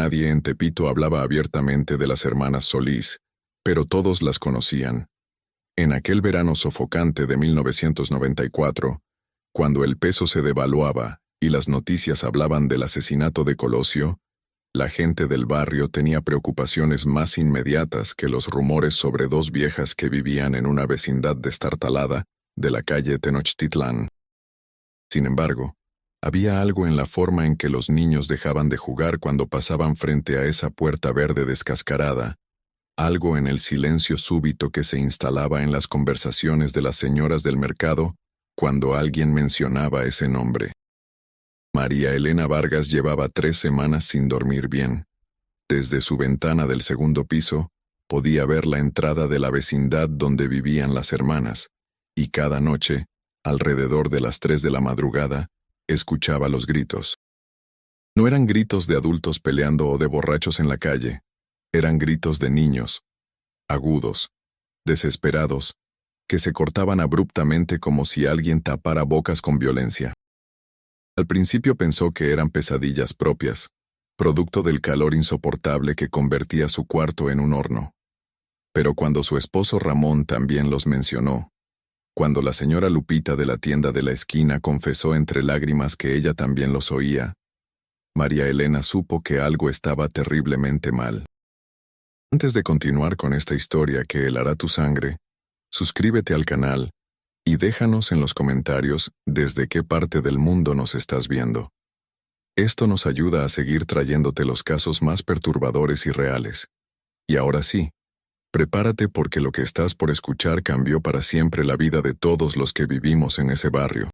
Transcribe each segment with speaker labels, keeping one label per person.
Speaker 1: Nadie en Tepito hablaba abiertamente de las hermanas Solís, pero todos las conocían. En aquel verano sofocante de 1994, cuando el peso se devaluaba y las noticias hablaban del asesinato de Colosio, la gente del barrio tenía preocupaciones más inmediatas que los rumores sobre dos viejas que vivían en una vecindad destartalada de la calle Tenochtitlán. Sin embargo, había algo en la forma en que los niños dejaban de jugar cuando pasaban frente a esa puerta verde descascarada, algo en el silencio súbito que se instalaba en las conversaciones de las señoras del mercado cuando alguien mencionaba ese nombre. María Elena Vargas llevaba 3 semanas sin dormir bien. Desde su ventana del segundo piso, podía ver la entrada de la vecindad donde vivían las hermanas, y cada noche, alrededor de las 3 de la madrugada, escuchaba los gritos. No eran gritos de adultos peleando o de borrachos en la calle, eran gritos de niños, agudos, desesperados, que se cortaban abruptamente como si alguien tapara bocas con violencia. Al principio pensó que eran pesadillas propias, producto del calor insoportable que convertía su cuarto en un horno. Pero cuando su esposo Ramón también los mencionó, cuando la señora Lupita de la tienda de la esquina confesó entre lágrimas que ella también los oía, María Elena supo que algo estaba terriblemente mal. Antes de continuar con esta historia que helará tu sangre, suscríbete al canal y déjanos en los comentarios desde qué parte del mundo nos estás viendo. Esto nos ayuda a seguir trayéndote los casos más perturbadores y reales. Y ahora sí, prepárate porque lo que estás por escuchar cambió para siempre la vida de todos los que vivimos en ese barrio.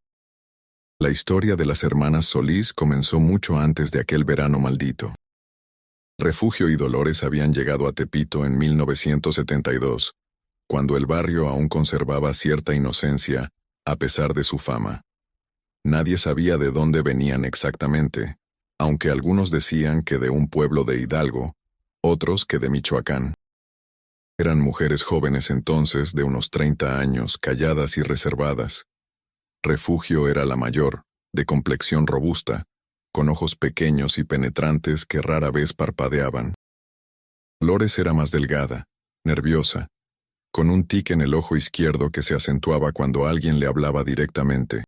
Speaker 1: La historia de las hermanas Solís comenzó mucho antes de aquel verano maldito. Refugio y Dolores habían llegado a Tepito en 1972, cuando el barrio aún conservaba cierta inocencia, a pesar de su fama. Nadie sabía de dónde venían exactamente, aunque algunos decían que de un pueblo de Hidalgo, otros que de Michoacán. Eran mujeres jóvenes entonces, de unos 30 años, calladas y reservadas. Refugio era la mayor, de complexión robusta, con ojos pequeños y penetrantes que rara vez parpadeaban. Dolores era más delgada, nerviosa, con un tic en el ojo izquierdo que se acentuaba cuando alguien le hablaba directamente.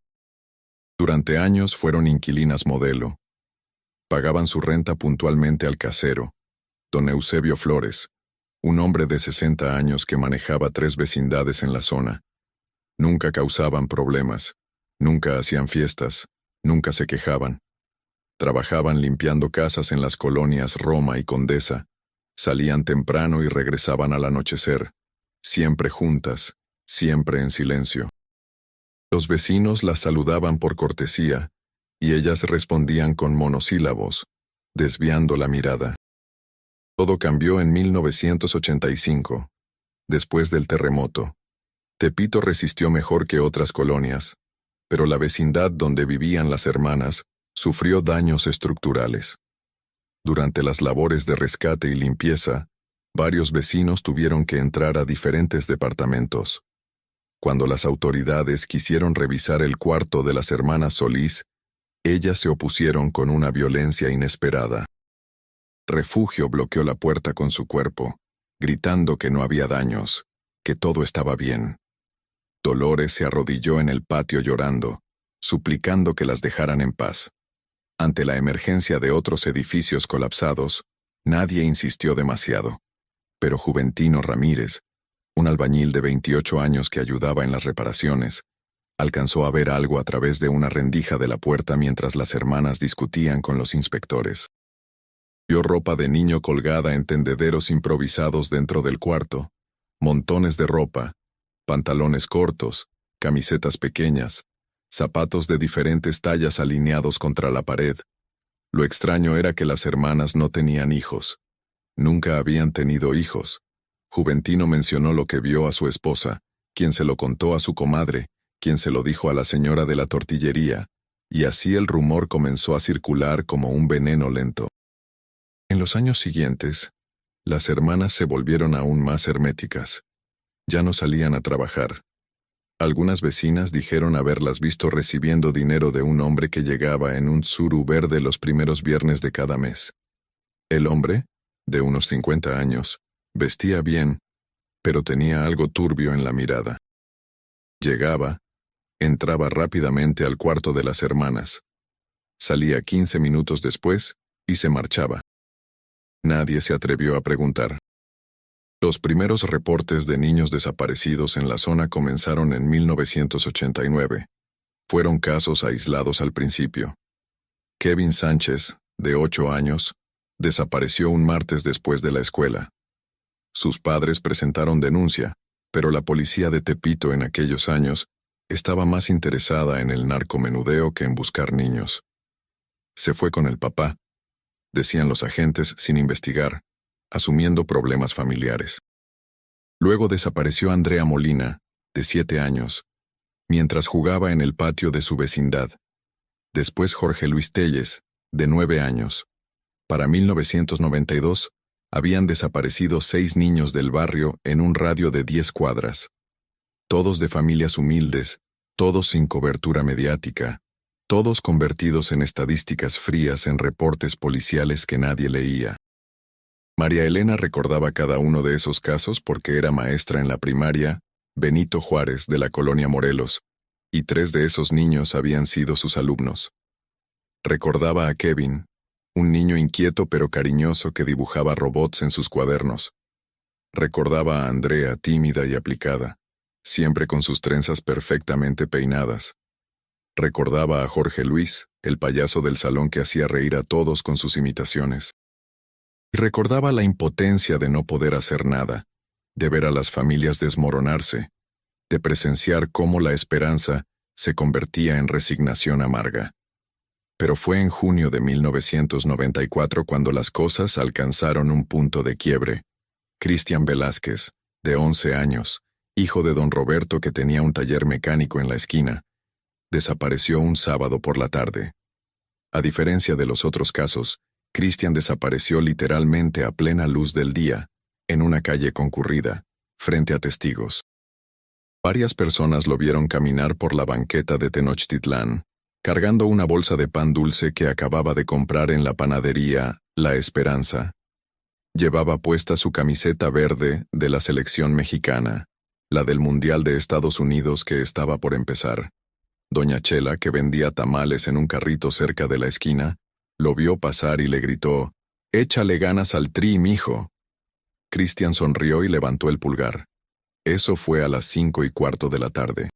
Speaker 1: Durante años fueron inquilinas modelo. Pagaban su renta puntualmente al casero, don Eusebio Flores, un hombre de 60 años que manejaba 3 vecindades en la zona. Nunca causaban problemas, nunca hacían fiestas, nunca se quejaban. Trabajaban limpiando casas en las colonias Roma y Condesa, salían temprano y regresaban al anochecer, siempre juntas, siempre en silencio. Los vecinos las saludaban por cortesía, y ellas respondían con monosílabos, desviando la mirada. Todo cambió en 1985, después del terremoto. Tepito resistió mejor que otras colonias, pero la vecindad donde vivían las hermanas sufrió daños estructurales. Durante las labores de rescate y limpieza, varios vecinos tuvieron que entrar a diferentes departamentos. Cuando las autoridades quisieron revisar el cuarto de las hermanas Solís, ellas se opusieron con una violencia inesperada. Refugio bloqueó la puerta con su cuerpo, gritando que no había daños, que todo estaba bien. Dolores se arrodilló en el patio llorando, suplicando que las dejaran en paz. Ante la emergencia de otros edificios colapsados, nadie insistió demasiado. Pero Juventino Ramírez, un albañil de 28 años que ayudaba en las reparaciones, alcanzó a ver algo a través de una rendija de la puerta mientras las hermanas discutían con los inspectores. Vio ropa de niño colgada en tendederos improvisados dentro del cuarto, montones de ropa, pantalones cortos, camisetas pequeñas, zapatos de diferentes tallas alineados contra la pared. Lo extraño era que las hermanas no tenían hijos. Nunca habían tenido hijos. Juventino mencionó lo que vio a su esposa, quien se lo contó a su comadre, quien se lo dijo a la señora de la tortillería, y así el rumor comenzó a circular como un veneno lento. En los años siguientes, las hermanas se volvieron aún más herméticas. Ya no salían a trabajar. Algunas vecinas dijeron haberlas visto recibiendo dinero de un hombre que llegaba en un suru verde los primeros viernes de cada mes. El hombre, de unos 50 años, vestía bien, pero tenía algo turbio en la mirada. Llegaba, entraba rápidamente al cuarto de las hermanas. Salía 15 minutos después y se marchaba. Nadie se atrevió a preguntar. Los primeros reportes de niños desaparecidos en la zona comenzaron en 1989. Fueron casos aislados al principio. Kevin Sánchez, de 8 años, desapareció un martes después de la escuela. Sus padres presentaron denuncia, pero la policía de Tepito en aquellos años estaba más interesada en el narcomenudeo que en buscar niños. Se fue con el papá, decían los agentes sin investigar, asumiendo problemas familiares. Luego desapareció Andrea Molina, de 7 años, mientras jugaba en el patio de su vecindad. Después Jorge Luis Telles, de 9 años. Para 1992, habían desaparecido 6 niños del barrio en un radio de 10 cuadras. Todos de familias humildes, todos sin cobertura mediática, todos convertidos en estadísticas frías en reportes policiales que nadie leía. María Elena recordaba cada uno de esos casos porque era maestra en la primaria Benito Juárez de la colonia Morelos, y 3 de esos niños habían sido sus alumnos. Recordaba a Kevin, un niño inquieto pero cariñoso que dibujaba robots en sus cuadernos. Recordaba a Andrea, tímida y aplicada, siempre con sus trenzas perfectamente peinadas. Recordaba a Jorge Luis, el payaso del salón que hacía reír a todos con sus imitaciones. Y recordaba la impotencia de no poder hacer nada, de ver a las familias desmoronarse, de presenciar cómo la esperanza se convertía en resignación amarga. Pero fue en junio de 1994 cuando las cosas alcanzaron un punto de quiebre. Cristian Velázquez, de 11 años, hijo de don Roberto que tenía un taller mecánico en la esquina, desapareció un sábado por la tarde. A diferencia de los otros casos, Cristian desapareció literalmente a plena luz del día, en una calle concurrida, frente a testigos. Varias personas lo vieron caminar por la banqueta de Tenochtitlán, cargando una bolsa de pan dulce que acababa de comprar en la panadería La Esperanza. Llevaba puesta su camiseta verde de la selección mexicana, la del Mundial de Estados Unidos que estaba por empezar. Doña Chela, que vendía tamales en un carrito cerca de la esquina, lo vio pasar y le gritó: «Échale ganas al Tri, mijo». Cristian sonrió y levantó el pulgar. Eso fue a las 5:15 de la tarde.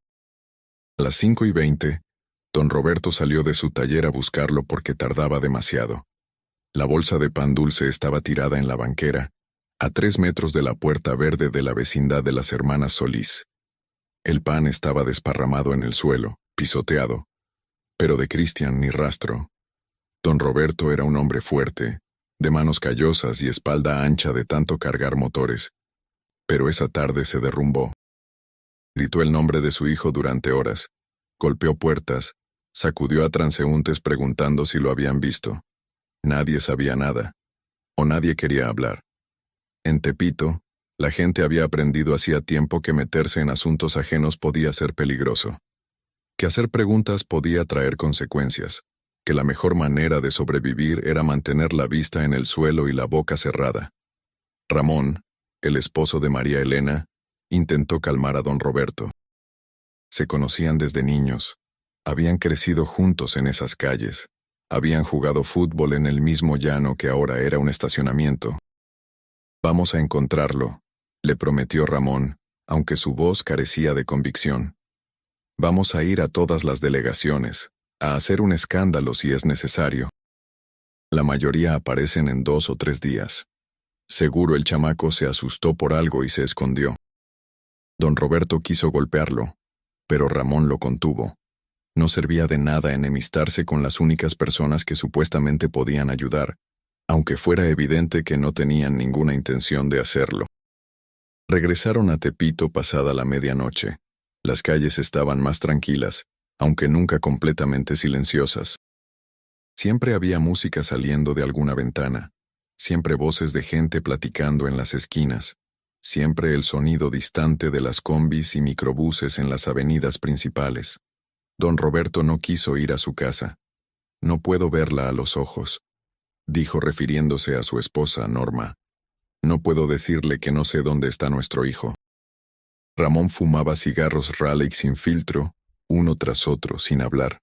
Speaker 1: A las 5:20, don Roberto salió de su taller a buscarlo porque tardaba demasiado. La bolsa de pan dulce estaba tirada en la banquera, a 3 metros de la puerta verde de la vecindad de las hermanas Solís. El pan estaba desparramado en el suelo, pisoteado, pero de Cristian ni rastro. Don Roberto era un hombre fuerte, de manos callosas y espalda ancha de tanto cargar motores, pero esa tarde se derrumbó. Gritó el nombre de su hijo durante horas, golpeó puertas, sacudió a transeúntes preguntando si lo habían visto. Nadie sabía nada, o nadie quería hablar. En Tepito, la gente había aprendido hacía tiempo que meterse en asuntos ajenos podía ser peligroso, que hacer preguntas podía traer consecuencias, que la mejor manera de sobrevivir era mantener la vista en el suelo y la boca cerrada. Ramón, el esposo de María Elena, intentó calmar a don Roberto. Se conocían desde niños, habían crecido juntos en esas calles, habían jugado fútbol en el mismo llano que ahora era un estacionamiento. «Vamos a encontrarlo», le prometió Ramón, aunque su voz carecía de convicción. «Vamos a ir a todas las delegaciones, a hacer un escándalo si es necesario. La mayoría aparecen en 2 o 3 días. Seguro el chamaco se asustó por algo y se escondió». Don Roberto quiso golpearlo, pero Ramón lo contuvo. No servía de nada enemistarse con las únicas personas que supuestamente podían ayudar, aunque fuera evidente que no tenían ninguna intención de hacerlo. Regresaron a Tepito pasada la medianoche. Las calles estaban más tranquilas, aunque nunca completamente silenciosas. Siempre había música saliendo de alguna ventana, siempre voces de gente platicando en las esquinas, siempre el sonido distante de las combis y microbuses en las avenidas principales. Don Roberto no quiso ir a su casa. «No puedo verla a los ojos. dijo refiriéndose a su esposa, Norma. No puedo decirle que no sé dónde está nuestro hijo. Ramón fumaba cigarros Raleigh sin filtro, uno tras otro, sin hablar.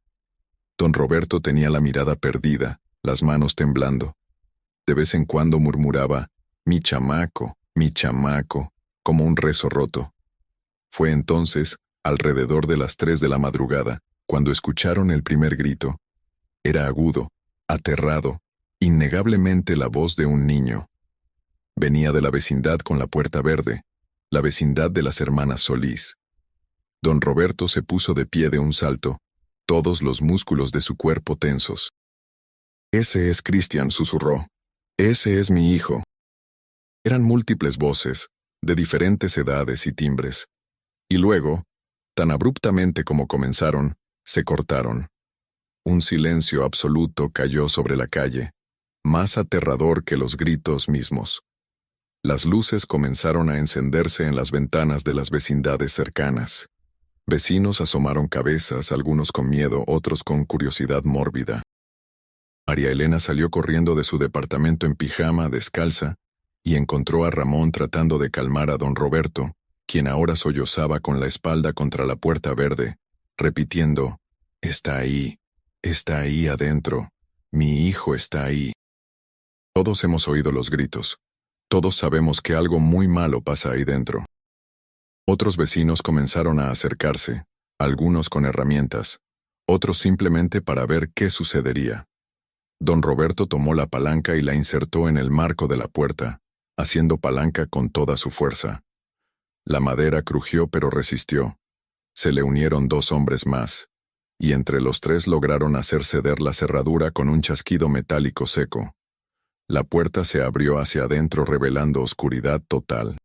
Speaker 1: Don Roberto tenía la mirada perdida, las manos temblando. De vez en cuando murmuraba, mi chamaco, como un rezo roto. Fue entonces, alrededor de las 3 de la madrugada, cuando escucharon el primer grito. Era agudo, aterrado, innegablemente la voz de un niño. Venía de la vecindad con la puerta verde, la vecindad de las hermanas Solís. Don Roberto se puso de pie de un salto, todos los músculos de su cuerpo tensos. Ese es Cristian, susurró. Ese es mi hijo. Eran múltiples voces, de diferentes edades y timbres. Y luego, tan abruptamente como comenzaron, se cortaron. Un silencio absoluto cayó sobre la calle, más aterrador que los gritos mismos. Las luces comenzaron a encenderse en las ventanas de las vecindades cercanas. Vecinos asomaron cabezas, algunos con miedo, otros con curiosidad mórbida. María Elena salió corriendo de su departamento en pijama, descalza, y encontró a Ramón tratando de calmar a don Roberto, quien ahora sollozaba con la espalda contra la puerta verde, repitiendo, está ahí adentro, mi hijo está ahí. Todos hemos oído los gritos. Todos sabemos que algo muy malo pasa ahí dentro. Otros vecinos comenzaron a acercarse, algunos con herramientas, otros simplemente para ver qué sucedería. Don Roberto tomó la palanca y la insertó en el marco de la puerta, haciendo palanca con toda su fuerza. La madera crujió pero resistió. Se le unieron 2 hombres más, y entre los 3 lograron hacer ceder la cerradura con un chasquido metálico seco. La puerta se abrió hacia adentro revelando oscuridad total.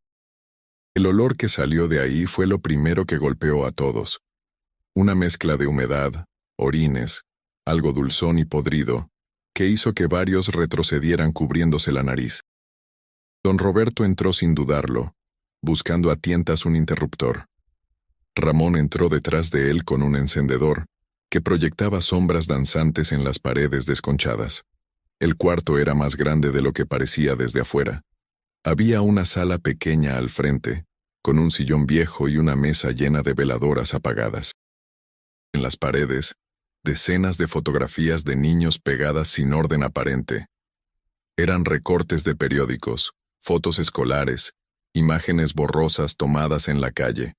Speaker 1: El olor que salió de ahí fue lo primero que golpeó a todos. Una mezcla de humedad, orines, algo dulzón y podrido, que hizo que varios retrocedieran cubriéndose la nariz. Don Roberto entró sin dudarlo, buscando a tientas un interruptor. Ramón entró detrás de él con un encendedor, que proyectaba sombras danzantes en las paredes desconchadas. El cuarto era más grande de lo que parecía desde afuera. Había una sala pequeña al frente, con un sillón viejo y una mesa llena de veladoras apagadas. En las paredes, decenas de fotografías de niños pegadas sin orden aparente. Eran recortes de periódicos, fotos escolares, imágenes borrosas tomadas en la calle.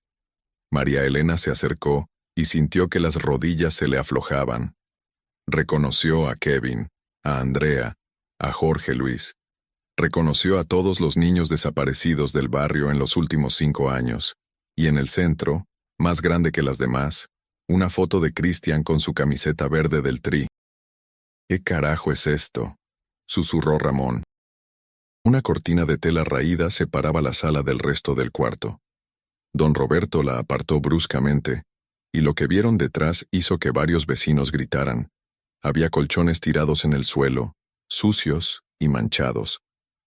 Speaker 1: María Elena se acercó y sintió que las rodillas se le aflojaban. Reconoció a Kevin, a Andrea, a Jorge Luis. Reconoció a todos los niños desaparecidos del barrio en los últimos 5 años, y en el centro, más grande que las demás, una foto de Cristian con su camiseta verde del Tri. ¿Qué carajo es esto?, susurró Ramón. Una cortina de tela raída separaba la sala del resto del cuarto. Don Roberto la apartó bruscamente, y lo que vieron detrás hizo que varios vecinos gritaran. Había colchones tirados en el suelo, sucios y manchados.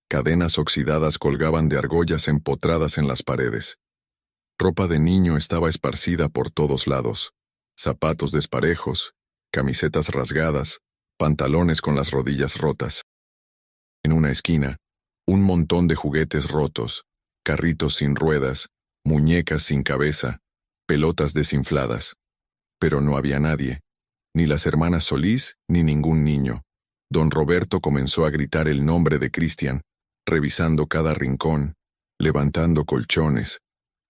Speaker 1: Cadenas oxidadas colgaban de argollas empotradas en las paredes. Ropa de niño estaba esparcida por todos lados. Zapatos desparejos, camisetas rasgadas, pantalones con las rodillas rotas. En una esquina, un montón de juguetes rotos, carritos sin ruedas, muñecas sin cabeza, pelotas desinfladas. Pero no había nadie, ni las hermanas Solís ni ningún niño. Don Roberto comenzó a gritar el nombre de Cristian, revisando cada rincón, levantando colchones,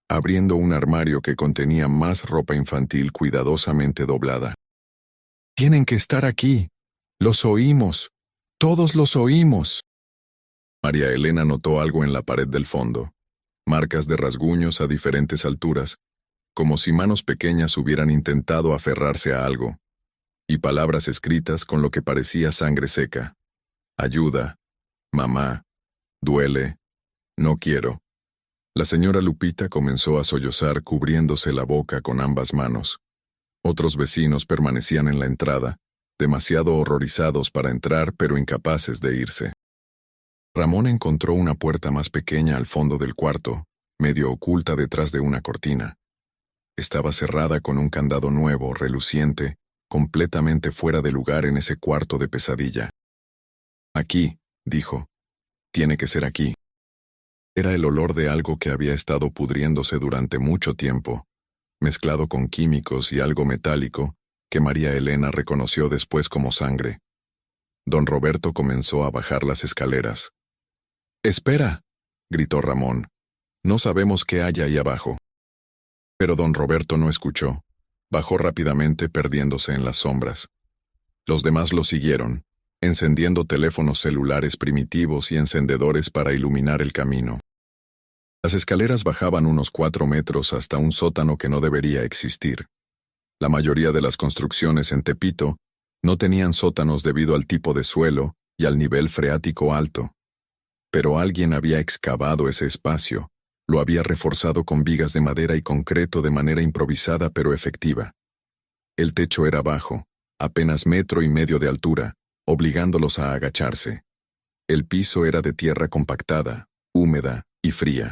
Speaker 1: abriendo un armario que contenía más ropa infantil cuidadosamente doblada. «¡Tienen que estar aquí! ¡Los oímos! ¡Todos los oímos!». María Elena notó algo en la pared del fondo, marcas de rasguños a diferentes alturas, como si manos pequeñas hubieran intentado aferrarse a algo, y palabras escritas con lo que parecía sangre seca. Ayuda, mamá, duele, no quiero. La señora Lupita comenzó a sollozar cubriéndose la boca con ambas manos. Otros vecinos permanecían en la entrada, demasiado horrorizados para entrar pero incapaces de irse. Ramón encontró una puerta más pequeña al fondo del cuarto, medio oculta detrás de una cortina. Estaba cerrada con un candado nuevo, reluciente, completamente fuera de lugar en ese cuarto de pesadilla. Aquí, dijo. Tiene que ser aquí. Era el olor de algo que había estado pudriéndose durante mucho tiempo, mezclado con químicos y algo metálico, que María Elena reconoció después como sangre. Don Roberto comenzó a bajar las escaleras. «¡Espera!», gritó Ramón. «No sabemos qué hay ahí abajo». Pero don Roberto no escuchó. Bajó rápidamente perdiéndose en las sombras. Los demás lo siguieron, encendiendo teléfonos celulares primitivos y encendedores para iluminar el camino. Las escaleras bajaban unos 4 metros hasta un sótano que no debería existir. La mayoría de las construcciones en Tepito no tenían sótanos debido al tipo de suelo y al nivel freático alto. Pero alguien había excavado ese espacio, lo había reforzado con vigas de madera y concreto de manera improvisada pero efectiva. El techo era bajo, apenas 1,5 metros de altura, obligándolos a agacharse. El piso era de tierra compactada, húmeda y fría.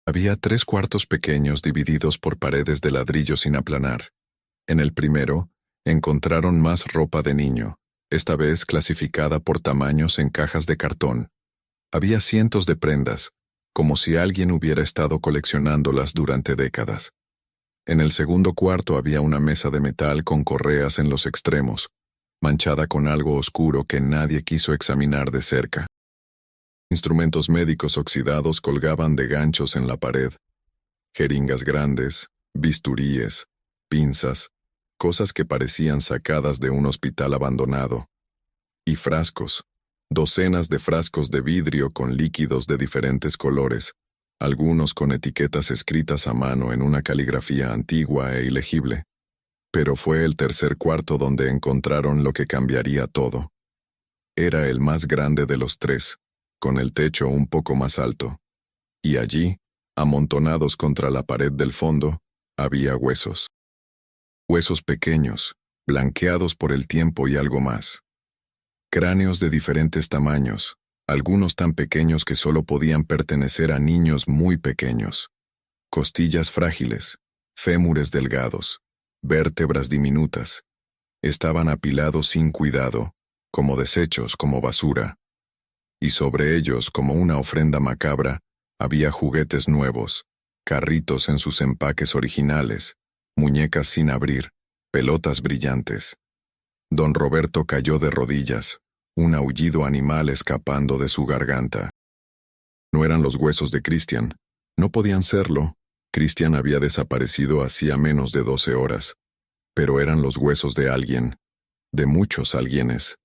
Speaker 1: Había 3 cuartos pequeños divididos por paredes de ladrillo sin aplanar. En el primero, encontraron más ropa de niño, esta vez clasificada por tamaños en cajas de cartón. Había cientos de prendas, como si alguien hubiera estado coleccionándolas durante décadas. En el segundo cuarto había una mesa de metal con correas en los extremos, manchada con algo oscuro que nadie quiso examinar de cerca. Instrumentos médicos oxidados colgaban de ganchos en la pared. Jeringas grandes, bisturíes, pinzas, cosas que parecían sacadas de un hospital abandonado. Y frascos, docenas de frascos de vidrio con líquidos de diferentes colores, algunos con etiquetas escritas a mano en una caligrafía antigua e ilegible. Pero fue el tercer cuarto donde encontraron lo que cambiaría todo. Era el más grande de los 3, con el techo un poco más alto. Y allí, amontonados contra la pared del fondo, había huesos. Huesos pequeños, blanqueados por el tiempo y algo más. Cráneos de diferentes tamaños, algunos tan pequeños que solo podían pertenecer a niños muy pequeños. Costillas frágiles, fémures delgados, vértebras diminutas. Estaban apilados sin cuidado, como desechos, como basura. Y sobre ellos, como una ofrenda macabra, había juguetes nuevos, carritos en sus empaques originales, muñecas sin abrir, pelotas brillantes. Don Roberto cayó de rodillas, un aullido animal escapando de su garganta. No eran los huesos de Cristian, no podían serlo. Cristian había desaparecido hacía menos de 12 horas, pero eran los huesos de alguien, de muchos alguienes.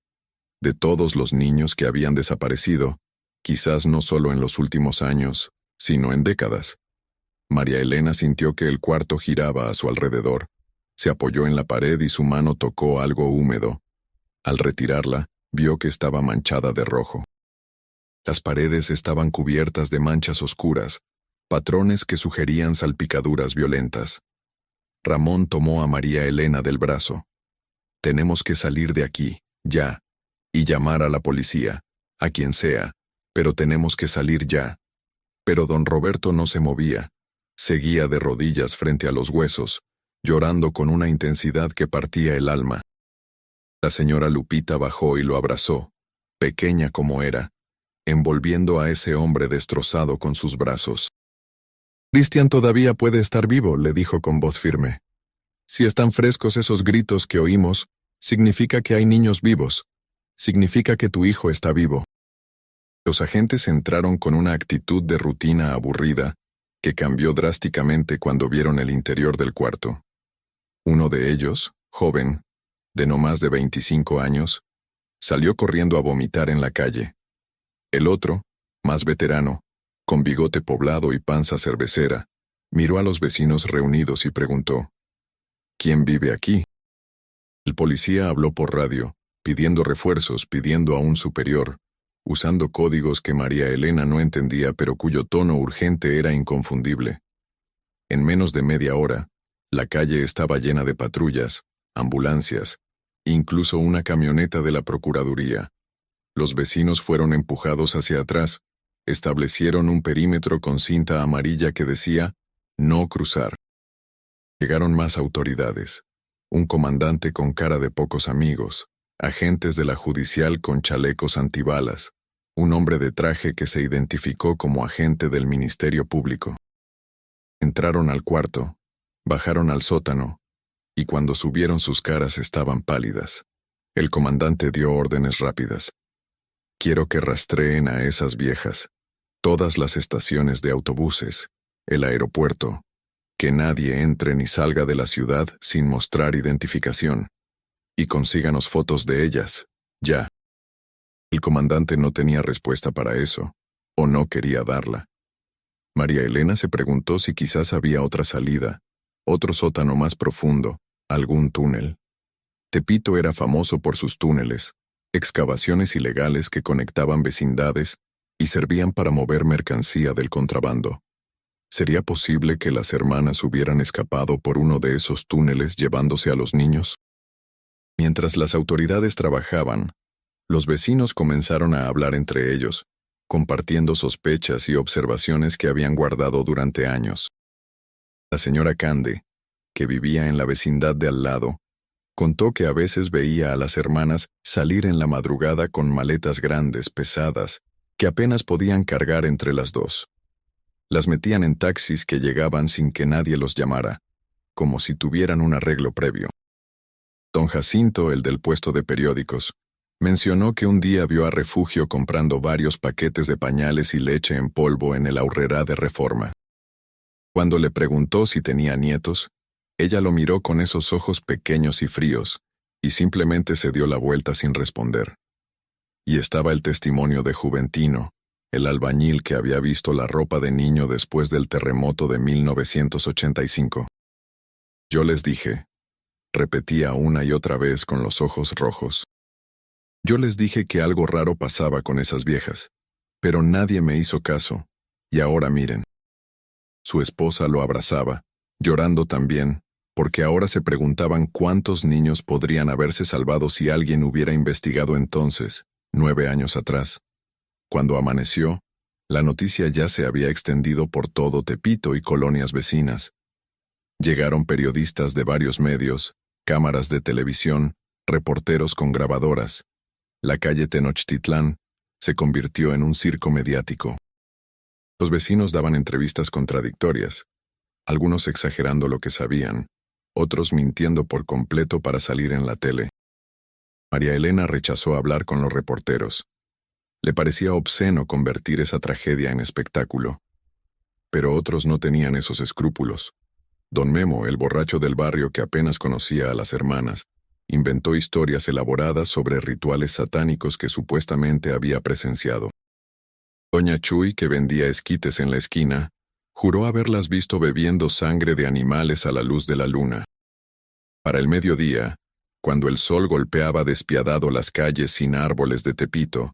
Speaker 1: De todos los niños que habían desaparecido, quizás no solo en los últimos años, sino en décadas. María Elena sintió que el cuarto giraba a su alrededor. Se apoyó en la pared y su mano tocó algo húmedo. Al retirarla, vio que estaba manchada de rojo. Las paredes estaban cubiertas de manchas oscuras, patrones que sugerían salpicaduras violentas. Ramón tomó a María Elena del brazo. «Tenemos que salir de aquí, ya, y llamar a la policía, a quien sea, pero tenemos que salir ya». Pero don Roberto no se movía. Seguía de rodillas frente a los huesos, llorando con una intensidad que partía el alma. La señora Lupita bajó y lo abrazó, pequeña como era, envolviendo a ese hombre destrozado con sus brazos. «Cristian todavía puede estar vivo», le dijo con voz firme. «Si están frescos esos gritos que oímos, significa que hay niños vivos. Significa que tu hijo está vivo». Los agentes entraron con una actitud de rutina aburrida, que cambió drásticamente cuando vieron el interior del cuarto. Uno de ellos, joven, de no más de 25 años, salió corriendo a vomitar en la calle. El otro, más veterano, con bigote poblado y panza cervecera, miró a los vecinos reunidos y preguntó: «¿Quién vive aquí?». El policía habló por radio, pidiendo refuerzos, pidiendo a un superior, usando códigos que María Elena no entendía pero cuyo tono urgente era inconfundible. En menos de media hora, la calle estaba llena de patrullas, ambulancias, incluso una camioneta de la Procuraduría. Los vecinos fueron empujados hacia atrás, establecieron un perímetro con cinta amarilla que decía «No cruzar». Llegaron más autoridades, un comandante con cara de pocos amigos, agentes de la judicial con chalecos antibalas, un hombre de traje que se identificó como agente del Ministerio Público. Entraron al cuarto, bajaron al sótano, y cuando subieron sus caras estaban pálidas. El comandante dio órdenes rápidas. Quiero que rastreen a esas viejas, todas las estaciones de autobuses, el aeropuerto, que nadie entre ni salga de la ciudad sin mostrar identificación, y consíganos fotos de ellas, ya. El comandante no tenía respuesta para eso, o no quería darla. María Elena se preguntó si quizás había otra salida, otro sótano más profundo, algún túnel. Tepito era famoso por sus túneles, excavaciones ilegales que conectaban vecindades y servían para mover mercancía del contrabando. ¿Sería posible que las hermanas hubieran escapado por uno de esos túneles llevándose a los niños? Mientras las autoridades trabajaban, los vecinos comenzaron a hablar entre ellos, compartiendo sospechas y observaciones que habían guardado durante años. La señora Cande, que vivía en la vecindad de al lado, contó que a veces veía a las hermanas salir en la madrugada con maletas grandes, pesadas, que apenas podían cargar entre las dos. Las metían en taxis que llegaban sin que nadie los llamara, como si tuvieran un arreglo previo. Don Jacinto, el del puesto de periódicos, mencionó que un día vio a Refugio comprando varios paquetes de pañales y leche en polvo en el Aurrerá de Reforma. Cuando le preguntó si tenía nietos, ella lo miró con esos ojos pequeños y fríos, y simplemente se dio la vuelta sin responder. Y estaba el testimonio de Juventino, el albañil que había visto la ropa de niño después del terremoto de 1985. Yo les dije, repetía una y otra vez con los ojos rojos. Yo les dije que algo raro pasaba con esas viejas, pero nadie me hizo caso, y ahora miren. Su esposa lo abrazaba, llorando también, porque ahora se preguntaban cuántos niños podrían haberse salvado si alguien hubiera investigado entonces, 9 años atrás. Cuando amaneció, la noticia ya se había extendido por todo Tepito y colonias vecinas. Llegaron periodistas de varios medios, cámaras de televisión, reporteros con grabadoras. La calle Tenochtitlán se convirtió en un circo mediático. Los vecinos daban entrevistas contradictorias, algunos exagerando lo que sabían, otros mintiendo por completo para salir en la tele. María Elena rechazó hablar con los reporteros. Le parecía obsceno convertir esa tragedia en espectáculo. Pero otros no tenían esos escrúpulos. Don Memo, el borracho del barrio que apenas conocía a las hermanas, inventó historias elaboradas sobre rituales satánicos que supuestamente había presenciado. Doña Chuy, que vendía esquites en la esquina, juró haberlas visto bebiendo sangre de animales a la luz de la luna. Para el mediodía, cuando el sol golpeaba despiadado las calles sin árboles de Tepito,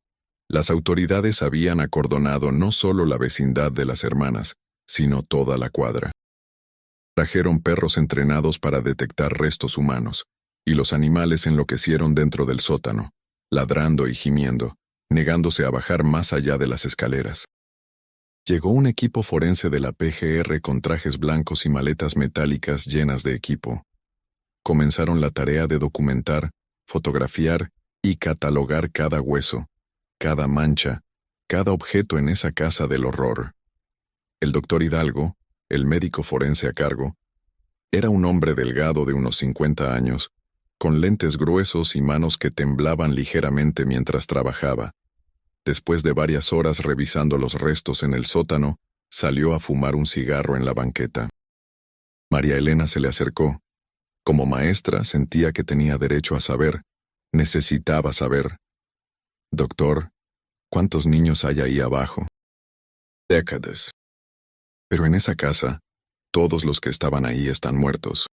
Speaker 1: las autoridades habían acordonado no solo la vecindad de las hermanas, sino toda la cuadra. Trajeron perros entrenados para detectar restos humanos, y los animales enloquecieron dentro del sótano, ladrando y gimiendo, negándose a bajar más allá de las escaleras. Llegó un equipo forense de la PGR con trajes blancos y maletas metálicas llenas de equipo. Comenzaron la tarea de documentar, fotografiar y catalogar cada hueso, cada mancha, cada objeto en esa casa del horror. El doctor Hidalgo, el médico forense a cargo, era un hombre delgado de unos 50 años, con lentes gruesos y manos que temblaban ligeramente mientras trabajaba. Después de varias horas revisando los restos en el sótano, salió a fumar un cigarro en la banqueta. María Elena se le acercó. Como maestra sentía que tenía derecho a saber, necesitaba saber. Doctor, ¿cuántos niños hay ahí abajo? Décadas. Pero en esa casa, todos los que estaban ahí están muertos.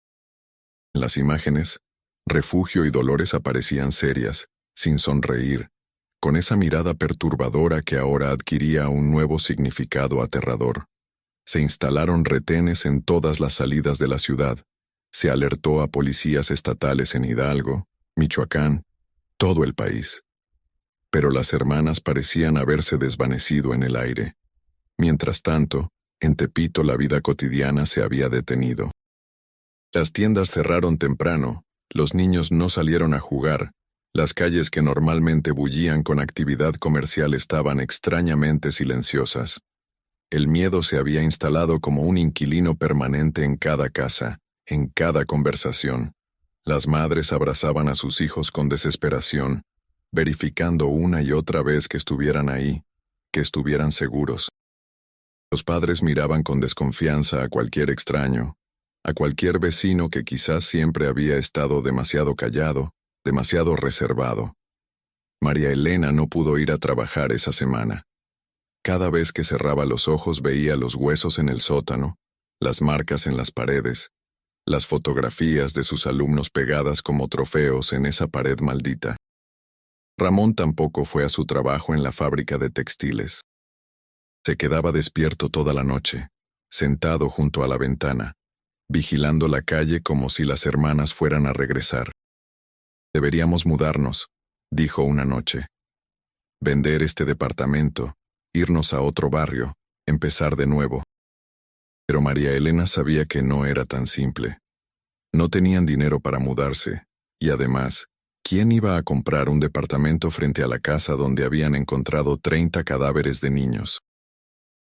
Speaker 1: En las imágenes, Refugio y Dolores aparecían serias, sin sonreír, con esa mirada perturbadora que ahora adquiría un nuevo significado aterrador. Se instalaron retenes en todas las salidas de la ciudad. Se alertó a policías estatales en Hidalgo, Michoacán, todo el país. Pero las hermanas parecían haberse desvanecido en el aire. Mientras tanto, en Tepito la vida cotidiana se había detenido. Las tiendas cerraron temprano, los niños no salieron a jugar, Las calles que normalmente bullían con actividad comercial estaban extrañamente silenciosas. El miedo se había instalado como un inquilino permanente en cada casa, en cada conversación. Las madres abrazaban a sus hijos con desesperación, verificando una y otra vez que estuvieran ahí, que estuvieran seguros. Los padres miraban con desconfianza a cualquier extraño, a cualquier vecino que quizás siempre había estado demasiado callado, demasiado reservado. María Elena no pudo ir a trabajar esa semana. Cada vez que cerraba los ojos veía los huesos en el sótano, las marcas en las paredes, las fotografías de sus alumnos pegadas como trofeos en esa pared maldita. Ramón tampoco fue a su trabajo en la fábrica de textiles. Se quedaba despierto toda la noche, sentado junto a la ventana, vigilando la calle como si las hermanas fueran a regresar. «Deberíamos mudarnos», dijo una noche. «Vender este departamento, irnos a otro barrio, empezar de nuevo». Pero María Elena sabía que no era tan simple. No tenían dinero para mudarse, y además, ¿quién iba a comprar un departamento frente a la casa donde habían encontrado 30 cadáveres de niños?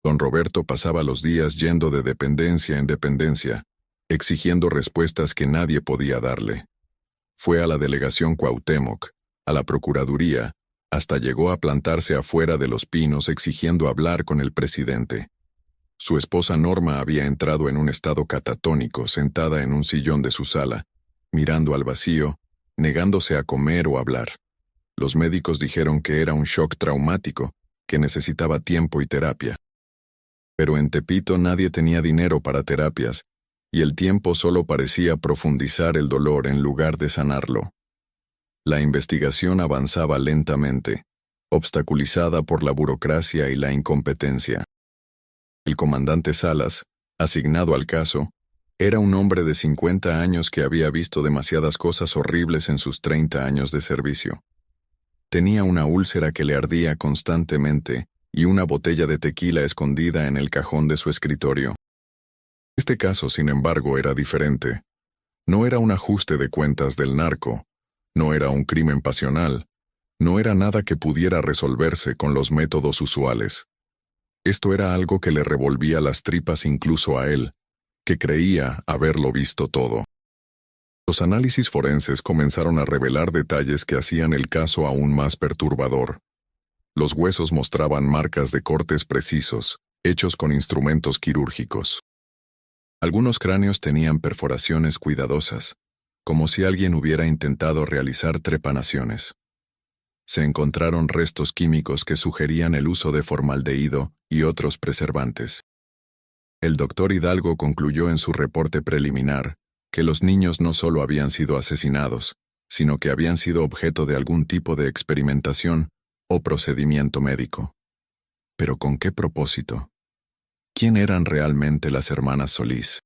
Speaker 1: Don Roberto pasaba los días yendo de dependencia en dependencia, exigiendo respuestas que nadie podía darle. Fue a la delegación Cuauhtémoc, a la Procuraduría, hasta llegó a plantarse afuera de Los Pinos exigiendo hablar con el presidente. Su esposa Norma había entrado en un estado catatónico, sentada en un sillón de su sala, mirando al vacío, negándose a comer o hablar. Los médicos dijeron que era un shock traumático, que necesitaba tiempo y terapia. Pero en Tepito nadie tenía dinero para terapias, y el tiempo solo parecía profundizar el dolor en lugar de sanarlo. La investigación avanzaba lentamente, obstaculizada por la burocracia y la incompetencia. El comandante Salas, asignado al caso, era un hombre de 50 años que había visto demasiadas cosas horribles en sus 30 años de servicio. Tenía una úlcera que le ardía constantemente y una botella de tequila escondida en el cajón de su escritorio. Este caso, sin embargo, era diferente. No era un ajuste de cuentas del narco, no era un crimen pasional, no era nada que pudiera resolverse con los métodos usuales. Esto era algo que le revolvía las tripas incluso a él, que creía haberlo visto todo. Los análisis forenses comenzaron a revelar detalles que hacían el caso aún más perturbador. Los huesos mostraban marcas de cortes precisos, hechos con instrumentos quirúrgicos. Algunos cráneos tenían perforaciones cuidadosas, como si alguien hubiera intentado realizar trepanaciones. Se encontraron restos químicos que sugerían el uso de formaldehído y otros preservantes. El doctor Hidalgo concluyó en su reporte preliminar que los niños no solo habían sido asesinados, sino que habían sido objeto de algún tipo de experimentación o procedimiento médico. ¿Pero con qué propósito? ¿Quién eran realmente las hermanas Solís?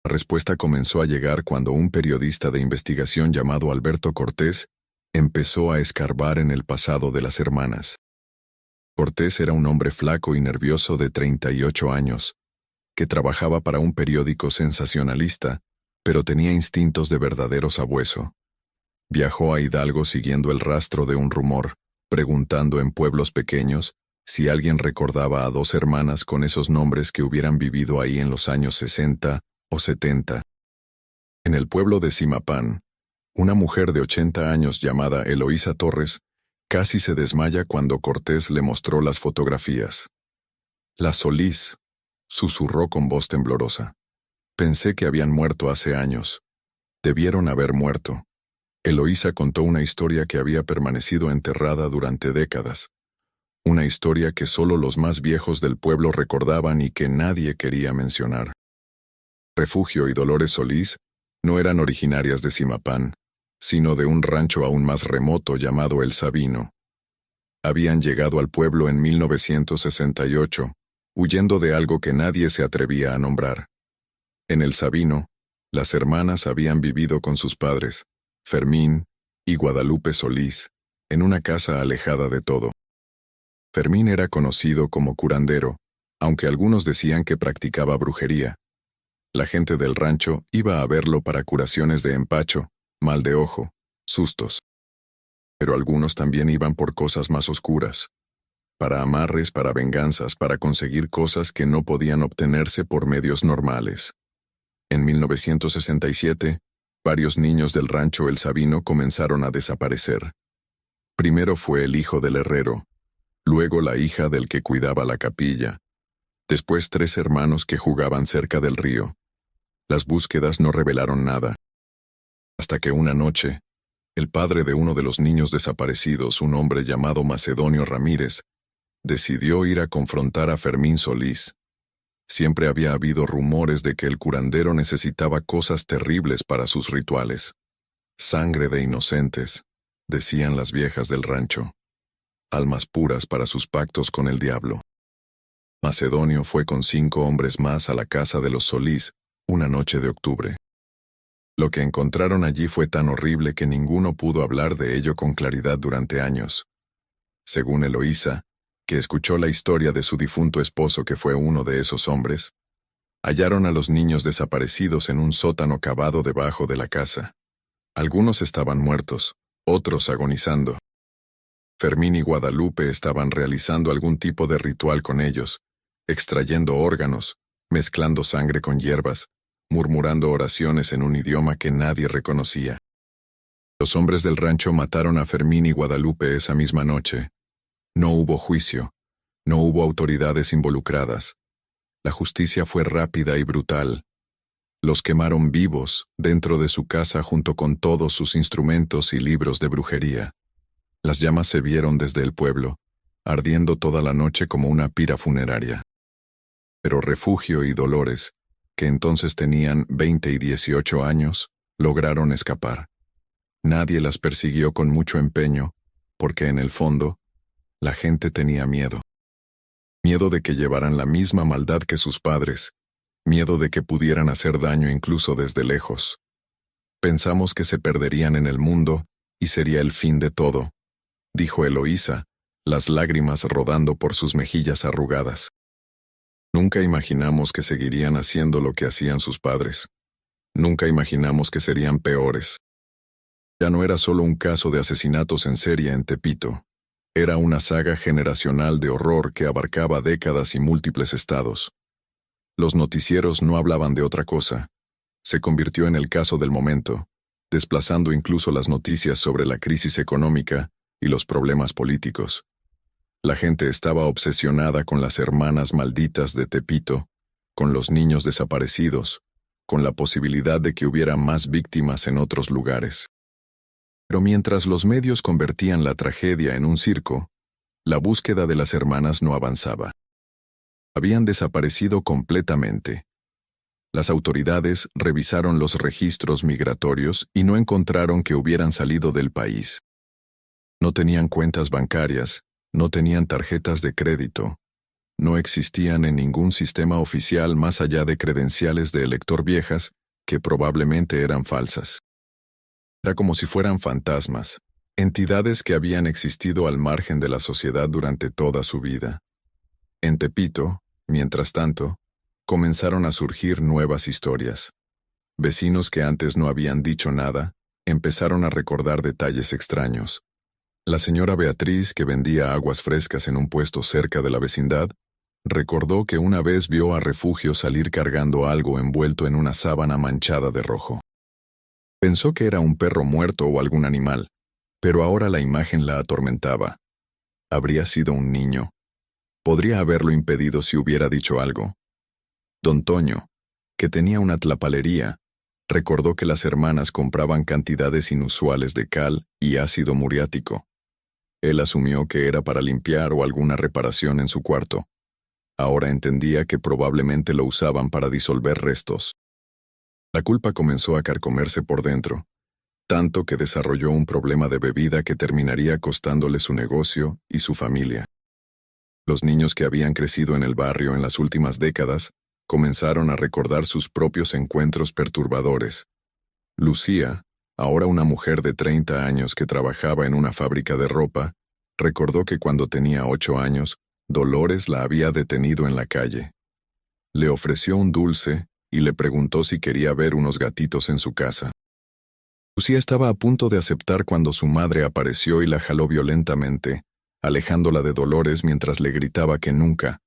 Speaker 1: La respuesta comenzó a llegar cuando un periodista de investigación llamado Alberto Cortés empezó a escarbar en el pasado de las hermanas. Cortés era un hombre flaco y nervioso de 38 años, que trabajaba para un periódico sensacionalista, pero tenía instintos de verdadero sabueso. Viajó a Hidalgo siguiendo el rastro de un rumor, preguntando en pueblos pequeños si alguien recordaba a dos hermanas con esos nombres que hubieran vivido ahí en los años 60 o 70. En el pueblo de Zimapán, una mujer de 80 años llamada Eloísa Torres casi se desmaya cuando Cortés le mostró las fotografías. «La Solís», susurró con voz temblorosa. «Pensé que habían muerto hace años. Debieron haber muerto». Eloísa contó una historia que había permanecido enterrada durante décadas. Una historia que solo los más viejos del pueblo recordaban y que nadie quería mencionar. Refugio y Dolores Solís no eran originarias de Zimapán, sino de un rancho aún más remoto llamado El Sabino. Habían llegado al pueblo en 1968, huyendo de algo que nadie se atrevía a nombrar. En El Sabino, las hermanas habían vivido con sus padres, Fermín y Guadalupe Solís, en una casa alejada de todo. Fermín era conocido como curandero, aunque algunos decían que practicaba brujería. La gente del rancho iba a verlo para curaciones de empacho, mal de ojo, sustos. Pero algunos también iban por cosas más oscuras. Para amarres, para venganzas, para conseguir cosas que no podían obtenerse por medios normales. En 1967, varios niños del rancho El Sabino comenzaron a desaparecer. Primero fue el hijo del herrero, luego la hija del que cuidaba la capilla, después 3 hermanos que jugaban cerca del río. Las búsquedas no revelaron nada. Hasta que una noche, el padre de uno de los niños desaparecidos, un hombre llamado Macedonio Ramírez, decidió ir a confrontar a Fermín Solís. Siempre había habido rumores de que el curandero necesitaba cosas terribles para sus rituales. Sangre de inocentes, decían las viejas del rancho. Almas puras para sus pactos con el diablo. Macedonio fue con 5 hombres más a la casa de los Solís, una noche de octubre. Lo que encontraron allí fue tan horrible que ninguno pudo hablar de ello con claridad durante años. Según Eloísa, que escuchó la historia de su difunto esposo que fue uno de esos hombres, hallaron a los niños desaparecidos en un sótano cavado debajo de la casa. Algunos estaban muertos, otros agonizando. Fermín y Guadalupe estaban realizando algún tipo de ritual con ellos, extrayendo órganos, mezclando sangre con hierbas, murmurando oraciones en un idioma que nadie reconocía. Los hombres del rancho mataron a Fermín y Guadalupe esa misma noche. No hubo juicio, no hubo autoridades involucradas. La justicia fue rápida y brutal. Los quemaron vivos dentro de su casa junto con todos sus instrumentos y libros de brujería. Las llamas se vieron desde el pueblo, ardiendo toda la noche como una pira funeraria. Pero Refugio y Dolores, que entonces tenían 20 y 18 años, lograron escapar. Nadie las persiguió con mucho empeño, porque en el fondo, la gente tenía miedo. Miedo de que llevaran la misma maldad que sus padres, miedo de que pudieran hacer daño incluso desde lejos. Pensamos que se perderían en el mundo y sería el fin de todo, dijo Eloísa, las lágrimas rodando por sus mejillas arrugadas. Nunca imaginamos que seguirían haciendo lo que hacían sus padres. Nunca imaginamos que serían peores. Ya no era solo un caso de asesinatos en serie en Tepito. Era una saga generacional de horror que abarcaba décadas y múltiples estados. Los noticieros no hablaban de otra cosa. Se convirtió en el caso del momento, desplazando incluso las noticias sobre la crisis económica y los problemas políticos. La gente estaba obsesionada con las hermanas malditas de Tepito, con los niños desaparecidos, con la posibilidad de que hubiera más víctimas en otros lugares. Pero mientras los medios convertían la tragedia en un circo, la búsqueda de las hermanas no avanzaba. Habían desaparecido completamente. Las autoridades revisaron los registros migratorios y no encontraron que hubieran salido del país. No tenían cuentas bancarias, no tenían tarjetas de crédito, no existían en ningún sistema oficial más allá de credenciales de elector viejas que probablemente eran falsas. Era como si fueran fantasmas, entidades que habían existido al margen de la sociedad durante toda su vida. En Tepito, mientras tanto, comenzaron a surgir nuevas historias. Vecinos que antes no habían dicho nada, empezaron a recordar detalles extraños. La señora Beatriz, que vendía aguas frescas en un puesto cerca de la vecindad, recordó que una vez vio a Refugio salir cargando algo envuelto en una sábana manchada de rojo. Pensó que era un perro muerto o algún animal, pero ahora la imagen la atormentaba. Habría sido un niño. Podría haberlo impedido si hubiera dicho algo. Don Toño, que tenía una tlapalería, recordó que las hermanas compraban cantidades inusuales de cal y ácido muriático. Él asumió que era para limpiar o alguna reparación en su cuarto. Ahora entendía que probablemente lo usaban para disolver restos. La culpa comenzó a carcomerse por dentro, tanto que desarrolló un problema de bebida que terminaría costándole su negocio y su familia. Los niños que habían crecido en el barrio en las últimas décadas comenzaron a recordar sus propios encuentros perturbadores. Lucía, ahora una mujer de 30 años que trabajaba en una fábrica de ropa, recordó que cuando tenía 8 años, Dolores la había detenido en la calle. Le ofreció un dulce y le preguntó si quería ver unos gatitos en su casa. Lucía estaba a punto de aceptar cuando su madre apareció y la jaló violentamente, alejándola de Dolores mientras le gritaba que nunca,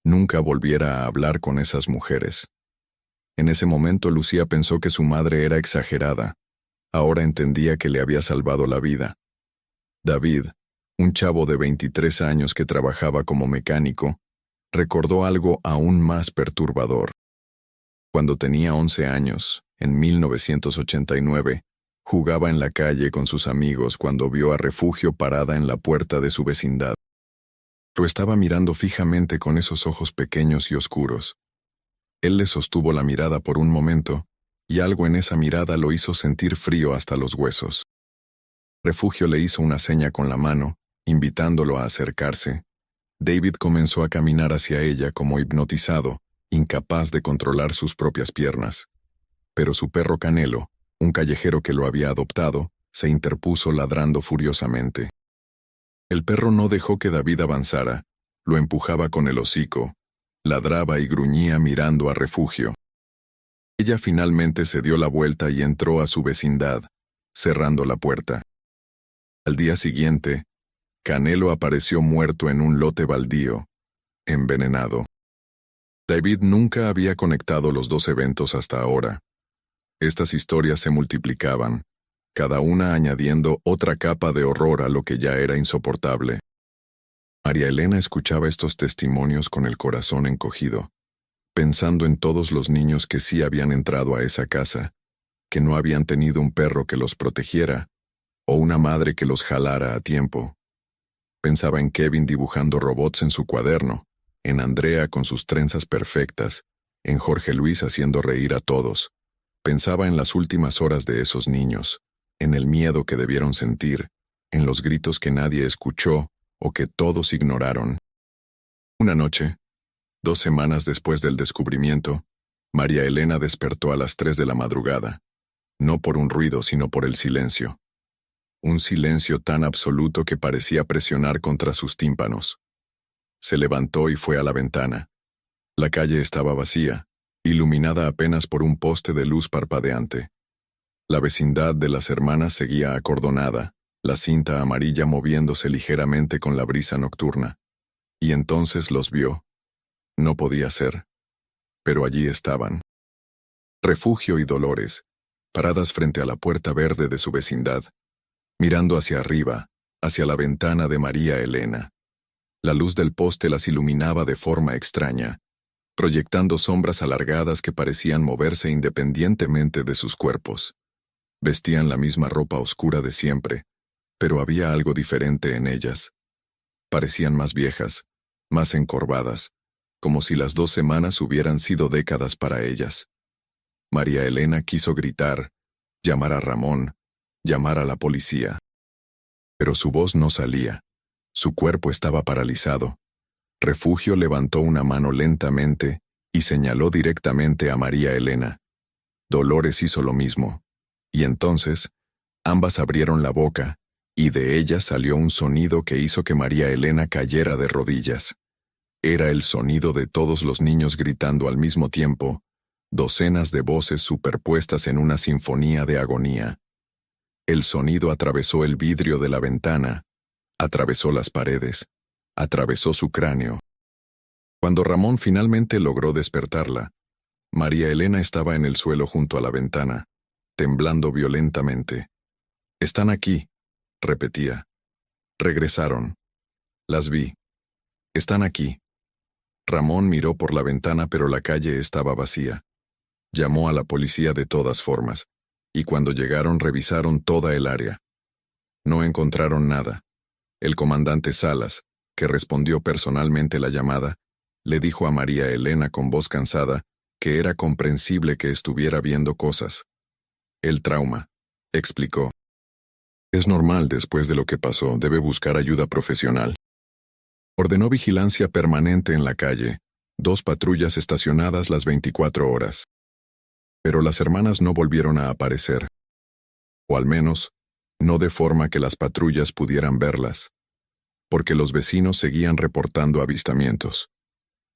Speaker 1: nunca volviera a hablar con esas mujeres. En ese momento Lucía pensó que su madre era exagerada. Ahora entendía que le había salvado la vida. David, un chavo de 23 años que trabajaba como mecánico, recordó algo aún más perturbador. Cuando tenía 11 años, en 1989, jugaba en la calle con sus amigos cuando vio a Refugio parada en la puerta de su vecindad. Lo estaba mirando fijamente con esos ojos pequeños y oscuros. Él le sostuvo la mirada por un momento, y algo en esa mirada lo hizo sentir frío hasta los huesos. Refugio le hizo una seña con la mano, invitándolo a acercarse. David comenzó a caminar hacia ella como hipnotizado, incapaz de controlar sus propias piernas. Pero su perro Canelo, un callejero que lo había adoptado, se interpuso ladrando furiosamente. El perro no dejó que David avanzara, lo empujaba con el hocico, ladraba y gruñía mirando a Refugio. Ella finalmente se dio la vuelta y entró a su vecindad, cerrando la puerta. Al día siguiente, Canelo apareció muerto en un lote baldío, envenenado. David nunca había conectado los dos eventos hasta ahora. Estas historias se multiplicaban, cada una añadiendo otra capa de horror a lo que ya era insoportable. María Elena escuchaba estos testimonios con el corazón encogido, pensando en todos los niños que sí habían entrado a esa casa, que no habían tenido un perro que los protegiera, o una madre que los jalara a tiempo. Pensaba en Kevin dibujando robots en su cuaderno, en Andrea con sus trenzas perfectas, en Jorge Luis haciendo reír a todos. Pensaba en las últimas horas de esos niños, en el miedo que debieron sentir, en los gritos que nadie escuchó o que todos ignoraron. Una noche, 2 semanas después del descubrimiento, María Elena despertó a las 3 de la madrugada, no por un ruido sino por el silencio. Un silencio tan absoluto que parecía presionar contra sus tímpanos. Se levantó y fue a la ventana. La calle estaba vacía, iluminada apenas por un poste de luz parpadeante. La vecindad de las hermanas seguía acordonada, la cinta amarilla moviéndose ligeramente con la brisa nocturna. Y entonces los vio. No podía ser. Pero allí estaban. Refugio y Dolores, paradas frente a la puerta verde de su vecindad, mirando hacia arriba, hacia la ventana de María Elena. La luz del poste las iluminaba de forma extraña, proyectando sombras alargadas que parecían moverse independientemente de sus cuerpos. Vestían la misma ropa oscura de siempre, pero había algo diferente en ellas. Parecían más viejas, más encorvadas, como si las 2 semanas hubieran sido décadas para ellas. María Elena quiso gritar, llamar a Ramón, llamar a la policía. Pero su voz no salía. Su cuerpo estaba paralizado. Refugio levantó una mano lentamente y señaló directamente a María Elena. Dolores hizo lo mismo. Y entonces, ambas abrieron la boca, y de ellas salió un sonido que hizo que María Elena cayera de rodillas. Era el sonido de todos los niños gritando al mismo tiempo, docenas de voces superpuestas en una sinfonía de agonía. El sonido atravesó el vidrio de la ventana, atravesó las paredes, atravesó su cráneo. Cuando Ramón finalmente logró despertarla, María Elena estaba en el suelo junto a la ventana, temblando violentamente. «Están aquí», repetía. «Regresaron. Las vi. Están aquí». Ramón miró por la ventana, pero la calle estaba vacía. Llamó a la policía de todas formas, y cuando llegaron revisaron toda el área. No encontraron nada. El comandante Salas, que respondió personalmente la llamada, le dijo a María Elena con voz cansada que era comprensible que estuviera viendo cosas. «El trauma», explicó. «Es normal después de lo que pasó, debe buscar ayuda profesional». Ordenó vigilancia permanente en la calle, 2 patrullas estacionadas las 24 horas. Pero las hermanas no volvieron a aparecer. O al menos, no de forma que las patrullas pudieran verlas. Porque los vecinos seguían reportando avistamientos.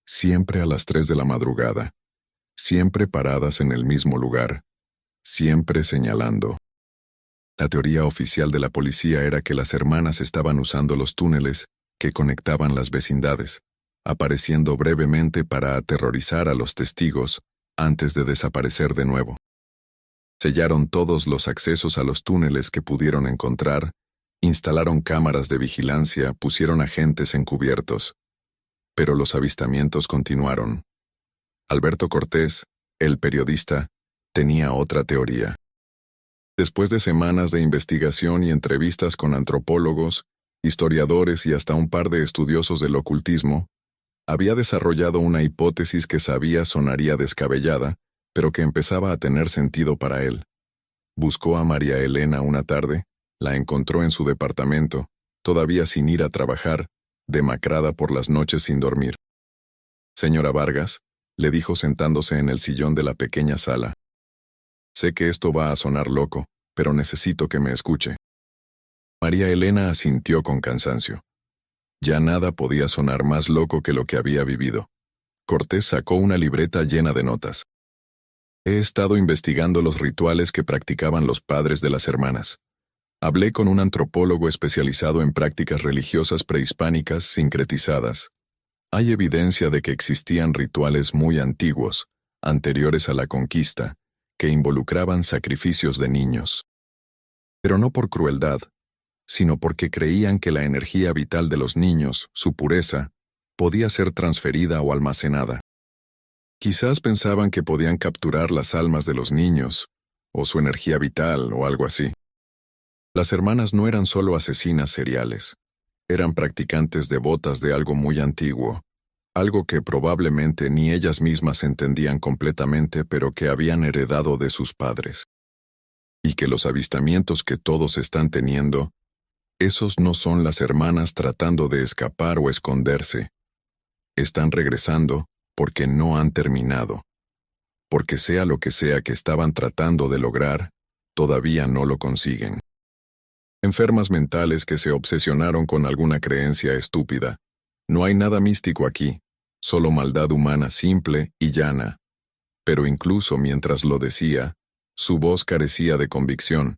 Speaker 1: Siempre a las 3 de la madrugada. Siempre paradas en el mismo lugar. Siempre señalando. La teoría oficial de la policía era que las hermanas estaban usando los túneles que conectaban las vecindades, apareciendo brevemente para aterrorizar a los testigos antes de desaparecer de nuevo. Sellaron todos los accesos a los túneles que pudieron encontrar, instalaron cámaras de vigilancia, pusieron agentes encubiertos. Pero los avistamientos continuaron. Alberto Cortés, el periodista, tenía otra teoría. Después de semanas de investigación y entrevistas con antropólogos, historiadores y hasta un par de estudiosos del ocultismo, había desarrollado una hipótesis que sabía sonaría descabellada, pero que empezaba a tener sentido para él. Buscó a María Elena una tarde, la encontró en su departamento, todavía sin ir a trabajar, demacrada por las noches sin dormir. «Señora Vargas», le dijo sentándose en el sillón de la pequeña sala. «Sé que esto va a sonar loco, pero necesito que me escuche». María Elena asintió con cansancio. Ya nada podía sonar más loco que lo que había vivido. Cortés sacó una libreta llena de notas. «He estado investigando los rituales que practicaban los padres de las hermanas. Hablé con un antropólogo especializado en prácticas religiosas prehispánicas sincretizadas. Hay evidencia de que existían rituales muy antiguos, anteriores a la conquista, que involucraban sacrificios de niños. Pero no por crueldad, sino porque creían que la energía vital de los niños, su pureza, podía ser transferida o almacenada. Quizás pensaban que podían capturar las almas de los niños, o su energía vital, o algo así. Las hermanas no eran solo asesinas seriales, eran practicantes devotas de algo muy antiguo, algo que probablemente ni ellas mismas entendían completamente, pero que habían heredado de sus padres. Y que los avistamientos que todos están teniendo, esos no son las hermanas tratando de escapar o esconderse. Están regresando porque no han terminado. Porque sea lo que sea que estaban tratando de lograr, todavía no lo consiguen. Enfermas mentales que se obsesionaron con alguna creencia estúpida. No hay nada místico aquí, solo maldad humana simple y llana. Pero incluso mientras lo decía, su voz carecía de convicción.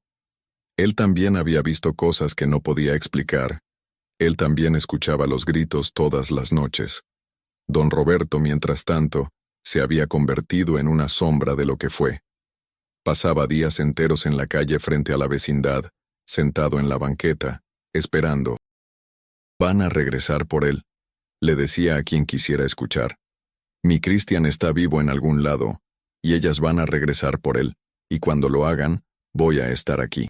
Speaker 1: Él también había visto cosas que no podía explicar. Él también escuchaba los gritos todas las noches. Don Roberto, mientras tanto, se había convertido en una sombra de lo que fue. Pasaba días enteros en la calle frente a la vecindad, sentado en la banqueta, esperando. «Van a regresar por él», le decía a quien quisiera escuchar. «Mi Cristian está vivo en algún lado, y ellas van a regresar por él, y cuando lo hagan, voy a estar aquí».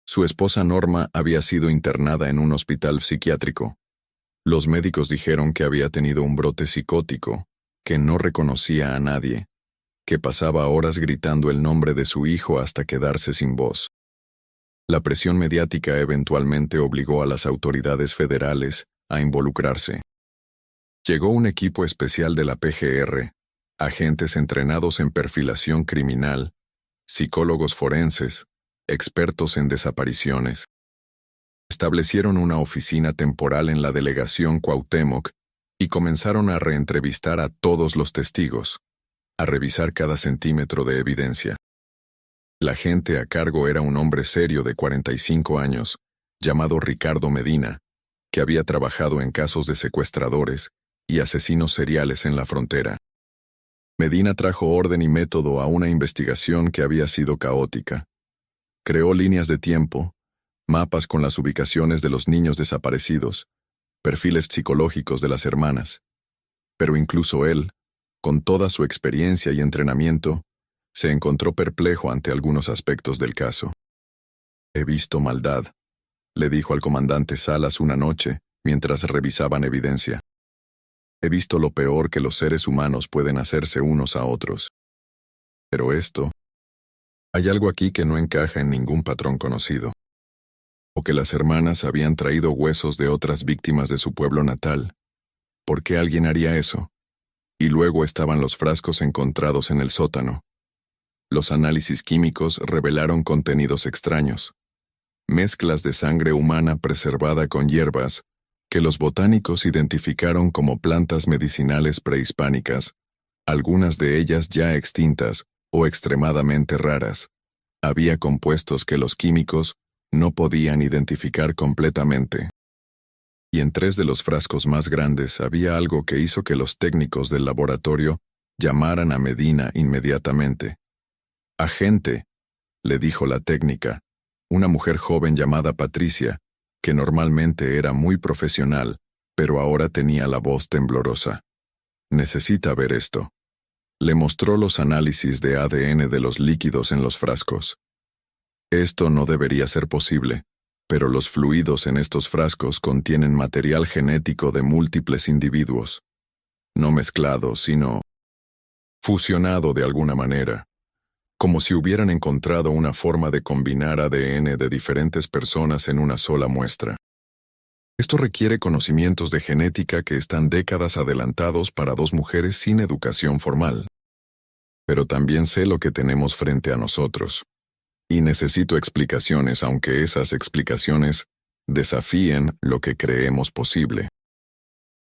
Speaker 1: Su esposa Norma había sido internada en un hospital psiquiátrico. Los médicos dijeron que había tenido un brote psicótico, que no reconocía a nadie, que pasaba horas gritando el nombre de su hijo hasta quedarse sin voz. La presión mediática eventualmente obligó a las autoridades federales a involucrarse. Llegó un equipo especial de la PGR, agentes entrenados en perfilación criminal, psicólogos forenses, expertos en desapariciones. Establecieron una oficina temporal en la delegación Cuauhtémoc y comenzaron a reentrevistar a todos los testigos, a revisar cada centímetro de evidencia. El agente a cargo era un hombre serio de 45 años, llamado Ricardo Medina, que había trabajado en casos de secuestradores y asesinos seriales en la frontera. Medina trajo orden y método a una investigación que había sido caótica. Creó líneas de tiempo, mapas con las ubicaciones de los niños desaparecidos, perfiles psicológicos de las hermanas. Pero incluso él, con toda su experiencia y entrenamiento, se encontró perplejo ante algunos aspectos del caso. «He visto maldad», le dijo al comandante Salas una noche, mientras revisaban evidencia. «He visto lo peor que los seres humanos pueden hacerse unos a otros. Pero hay algo aquí que no encaja en ningún patrón conocido. O que las hermanas habían traído huesos de otras víctimas de su pueblo natal. ¿Por qué alguien haría eso? Y luego estaban los frascos encontrados en el sótano. Los análisis químicos revelaron contenidos extraños. Mezclas de sangre humana preservada con hierbas, que los botánicos identificaron como plantas medicinales prehispánicas, algunas de ellas ya extintas o extremadamente raras. Había compuestos que los químicos no podían identificar completamente. Y en 3 de los frascos más grandes había algo que hizo que los técnicos del laboratorio llamaran a Medina inmediatamente. «Agente», le dijo la técnica, una mujer joven llamada Patricia, que normalmente era muy profesional, pero ahora tenía la voz temblorosa. «Necesita ver esto». Le mostró los análisis de ADN de los líquidos en los frascos. Esto no debería ser posible, pero los fluidos en estos frascos contienen material genético de múltiples individuos. No mezclado, sino fusionado de alguna manera, como si hubieran encontrado una forma de combinar ADN de diferentes personas en una sola muestra. Esto requiere conocimientos de genética que están décadas adelantados para 2 mujeres sin educación formal. Pero también sé lo que tenemos frente a nosotros. Y necesito explicaciones, aunque esas explicaciones desafíen lo que creemos posible.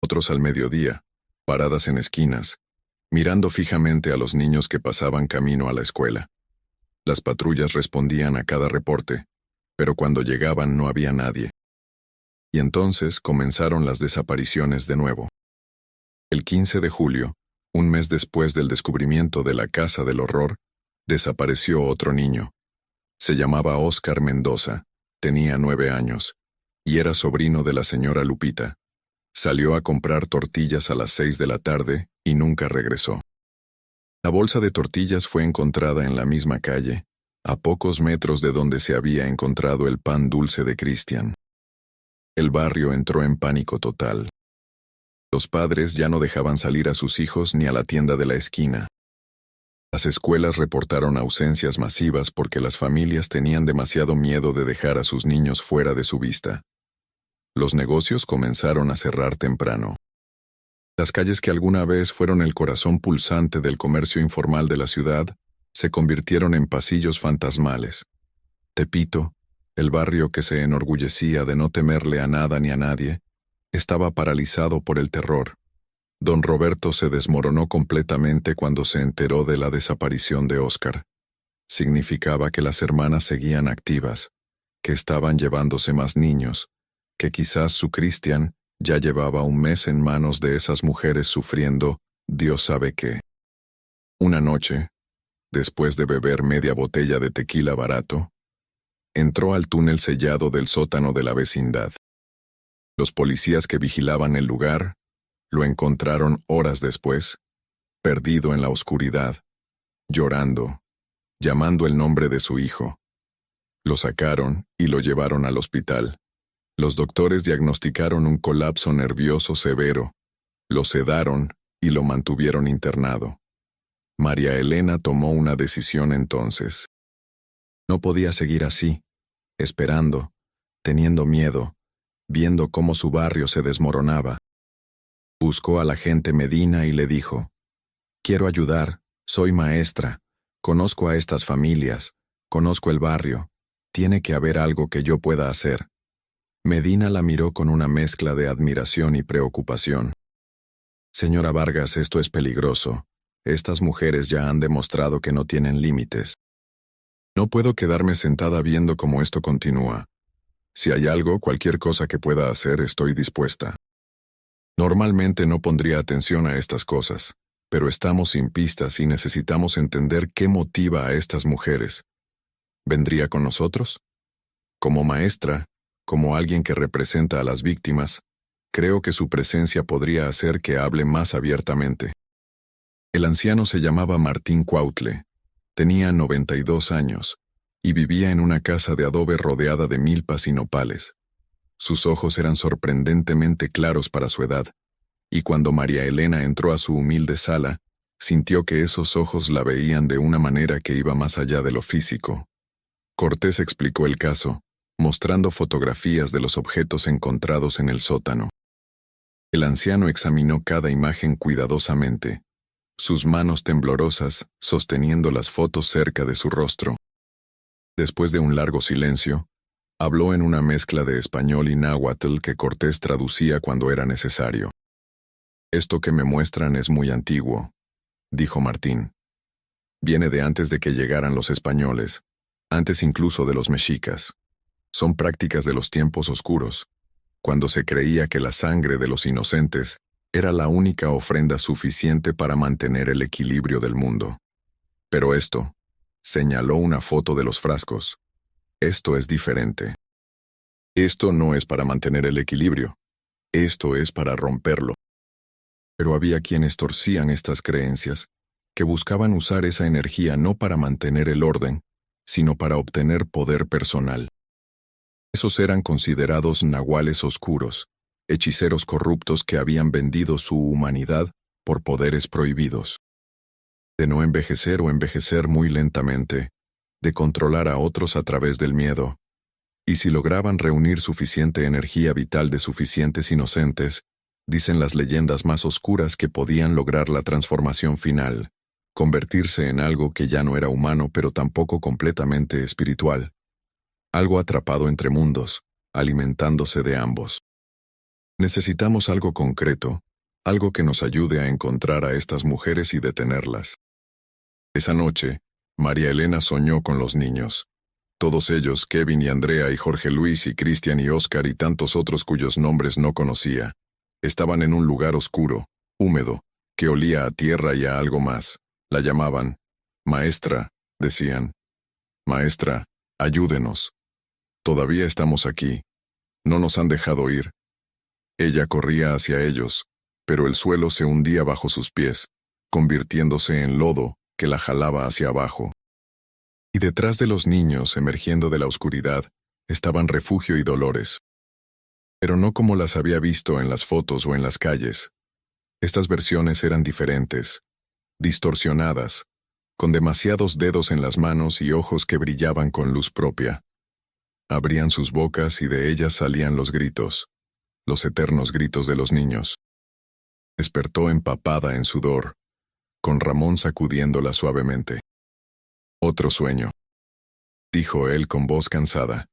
Speaker 1: Otros al mediodía, paradas en esquinas, mirando fijamente a los niños que pasaban camino a la escuela. Las patrullas respondían a cada reporte, pero cuando llegaban no había nadie. Y entonces comenzaron las desapariciones de nuevo. El 15 de julio, un mes después del descubrimiento de la Casa del Horror, desapareció otro niño. Se llamaba Óscar Mendoza, tenía 9 años, y era sobrino de la señora Lupita. Salió a comprar tortillas a las 6 de la tarde y nunca regresó. La bolsa de tortillas fue encontrada en la misma calle, a pocos metros de donde se había encontrado el pan dulce de Cristian. El barrio entró en pánico total. Los padres ya no dejaban salir a sus hijos ni a la tienda de la esquina. Las escuelas reportaron ausencias masivas porque las familias tenían demasiado miedo de dejar a sus niños fuera de su vista. Los negocios comenzaron a cerrar temprano. Las calles que alguna vez fueron el corazón pulsante del comercio informal de la ciudad se convirtieron en pasillos fantasmales. Tepito, el barrio que se enorgullecía de no temerle a nada ni a nadie, estaba paralizado por el terror. Don Roberto se desmoronó completamente cuando se enteró de la desaparición de Óscar. Significaba que las hermanas seguían activas, que estaban llevándose más niños, que quizás su Cristian ya llevaba un mes en manos de esas mujeres sufriendo, Dios sabe qué. Una noche, después de beber media botella de tequila barato, entró al túnel sellado del sótano de la vecindad. Los policías que vigilaban el lugar lo encontraron horas después, perdido en la oscuridad, llorando, llamando el nombre de su hijo. Lo sacaron y lo llevaron al hospital. Los doctores diagnosticaron un colapso nervioso severo, lo sedaron y lo mantuvieron internado. María Elena tomó una decisión entonces. No podía seguir así, esperando, teniendo miedo, viendo cómo su barrio se desmoronaba. Buscó al agente Medina y le dijo: «Quiero ayudar, soy maestra, conozco a estas familias, conozco el barrio, tiene que haber algo que yo pueda hacer». Medina la miró con una mezcla de admiración y preocupación. «Señora Vargas, esto es peligroso. Estas mujeres ya han demostrado que no tienen límites. No puedo quedarme sentada viendo cómo esto continúa. Si hay algo, cualquier cosa que pueda hacer, estoy dispuesta. Normalmente no pondría atención a estas cosas, pero estamos sin pistas y necesitamos entender qué motiva a estas mujeres. ¿Vendría con nosotros? Como maestra, como alguien que representa a las víctimas, creo que su presencia podría hacer que hable más abiertamente». El anciano se llamaba Martín Cuautle, tenía 92 años, y vivía en una casa de adobe rodeada de milpas y nopales. Sus ojos eran sorprendentemente claros para su edad, y cuando María Elena entró a su humilde sala, sintió que esos ojos la veían de una manera que iba más allá de lo físico. Cortés explicó el caso, mostrando fotografías de los objetos encontrados en el sótano. El anciano examinó cada imagen cuidadosamente, sus manos temblorosas sosteniendo las fotos cerca de su rostro. Después de un largo silencio, habló en una mezcla de español y náhuatl que Cortés traducía cuando era necesario. «Esto que me muestran es muy antiguo», dijo Martín. «Viene de antes de que llegaran los españoles, antes incluso de los mexicas. Son prácticas de los tiempos oscuros, cuando se creía que la sangre de los inocentes era la única ofrenda suficiente para mantener el equilibrio del mundo. Pero esto, señaló una foto de los frascos, esto es diferente. Esto no es para mantener el equilibrio, esto es para romperlo. Pero había quienes torcían estas creencias, que buscaban usar esa energía no para mantener el orden, sino para obtener poder personal. Esos eran considerados nahuales oscuros, hechiceros corruptos que habían vendido su humanidad por poderes prohibidos. De no envejecer o envejecer muy lentamente, de controlar a otros a través del miedo, y si lograban reunir suficiente energía vital de suficientes inocentes, dicen las leyendas más oscuras que podían lograr la transformación final, convertirse en algo que ya no era humano pero tampoco completamente espiritual. Algo atrapado entre mundos, alimentándose de ambos. Necesitamos algo concreto, algo que nos ayude a encontrar a estas mujeres y detenerlas. Esa noche, María Elena soñó con los niños. Todos ellos, Kevin y Andrea y Jorge Luis y Cristian y Oscar y tantos otros cuyos nombres no conocía, estaban en un lugar oscuro, húmedo, que olía a tierra y a algo más. La llamaban, Maestra, decían. Maestra, ayúdenos. Todavía estamos aquí. No nos han dejado ir. Ella corría hacia ellos, pero el suelo se hundía bajo sus pies, convirtiéndose en lodo que la jalaba hacia abajo. Y detrás de los niños, emergiendo de la oscuridad, estaban Refugio y Dolores. Pero no como las había visto en las fotos o en las calles. Estas versiones eran diferentes, distorsionadas, con demasiados dedos en las manos y ojos que brillaban con luz propia. Abrían sus bocas y de ellas salían los gritos, los eternos gritos de los niños. Despertó empapada en sudor, con Ramón sacudiéndola suavemente. Otro sueño, dijo él con voz cansada.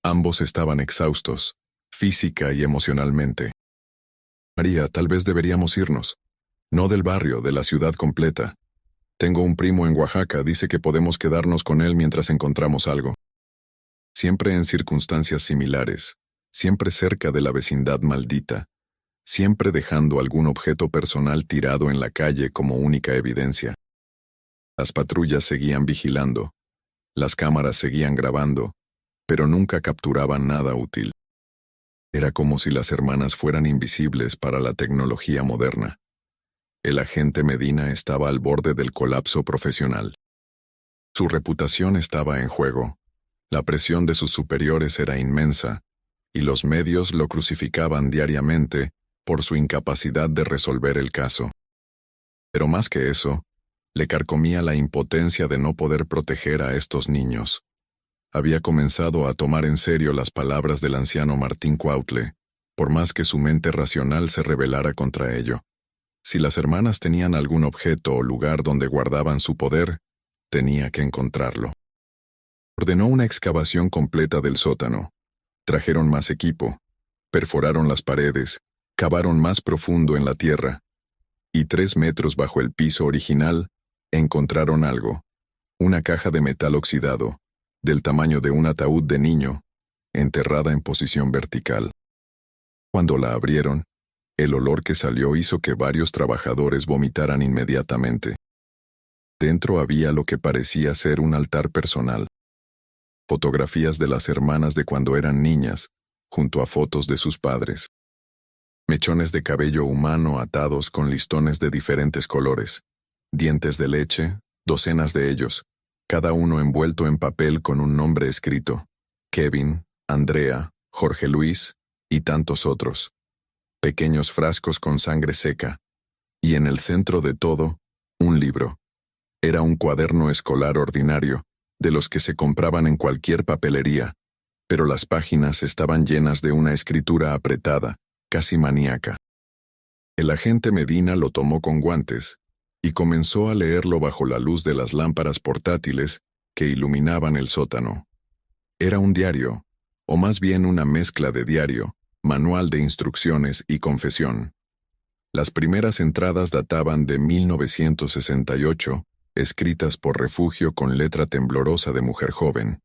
Speaker 1: Ambos estaban exhaustos, física y emocionalmente. María, tal vez deberíamos irnos. No del barrio, de la ciudad completa. Tengo un primo en Oaxaca, dice que podemos quedarnos con él mientras encontramos algo. Siempre en circunstancias similares, siempre cerca de la vecindad maldita, siempre dejando algún objeto personal tirado en la calle como única evidencia. Las patrullas seguían vigilando, las cámaras seguían grabando, pero nunca capturaban nada útil. Era como si las hermanas fueran invisibles para la tecnología moderna. El agente Medina estaba al borde del colapso profesional. Su reputación estaba en juego. La presión de sus superiores era inmensa, y los medios lo crucificaban diariamente por su incapacidad de resolver el caso. Pero más que eso, le carcomía la impotencia de no poder proteger a estos niños. Había comenzado a tomar en serio las palabras del anciano Martín Cuautle, por más que su mente racional se rebelara contra ello. Si las hermanas tenían algún objeto o lugar donde guardaban su poder, tenía que encontrarlo. Ordenó una excavación completa del sótano. Trajeron más equipo, perforaron las paredes, cavaron más profundo en la tierra, y 3 metros bajo el piso original, encontraron algo, una caja de metal oxidado, del tamaño de un ataúd de niño, enterrada en posición vertical. Cuando la abrieron, el olor que salió hizo que varios trabajadores vomitaran inmediatamente. Dentro había lo que parecía ser un altar personal. Fotografías de las hermanas de cuando eran niñas, junto a fotos de sus padres. Mechones de cabello humano atados con listones de diferentes colores. Dientes de leche, docenas de ellos, cada uno envuelto en papel con un nombre escrito. Kevin, Andrea, Jorge Luis y tantos otros. Pequeños frascos con sangre seca. Y en el centro de todo, un libro. Era un cuaderno escolar ordinario, de los que se compraban en cualquier papelería, pero las páginas estaban llenas de una escritura apretada, casi maníaca. El agente Medina lo tomó con guantes y comenzó a leerlo bajo la luz de las lámparas portátiles que iluminaban el sótano. Era un diario, o más bien una mezcla de diario, manual de instrucciones y confesión. Las primeras entradas databan de 1968, escritas por Refugio con letra temblorosa de mujer joven.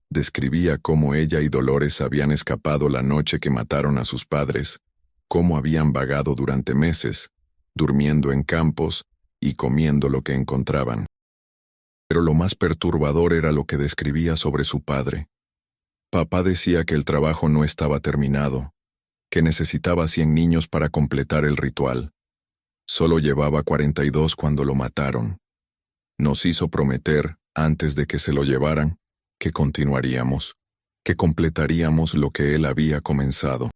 Speaker 1: Describía cómo ella y Dolores habían escapado la noche que mataron a sus padres, cómo habían vagado durante meses, durmiendo en campos y comiendo lo que encontraban. Pero lo más perturbador era lo que describía sobre su padre. Papá decía que el trabajo no estaba terminado, que necesitaba 100 niños para completar el ritual. Solo llevaba 42 cuando lo mataron. Nos hizo prometer, antes de que se lo llevaran, que continuaríamos, que completaríamos lo que él había comenzado.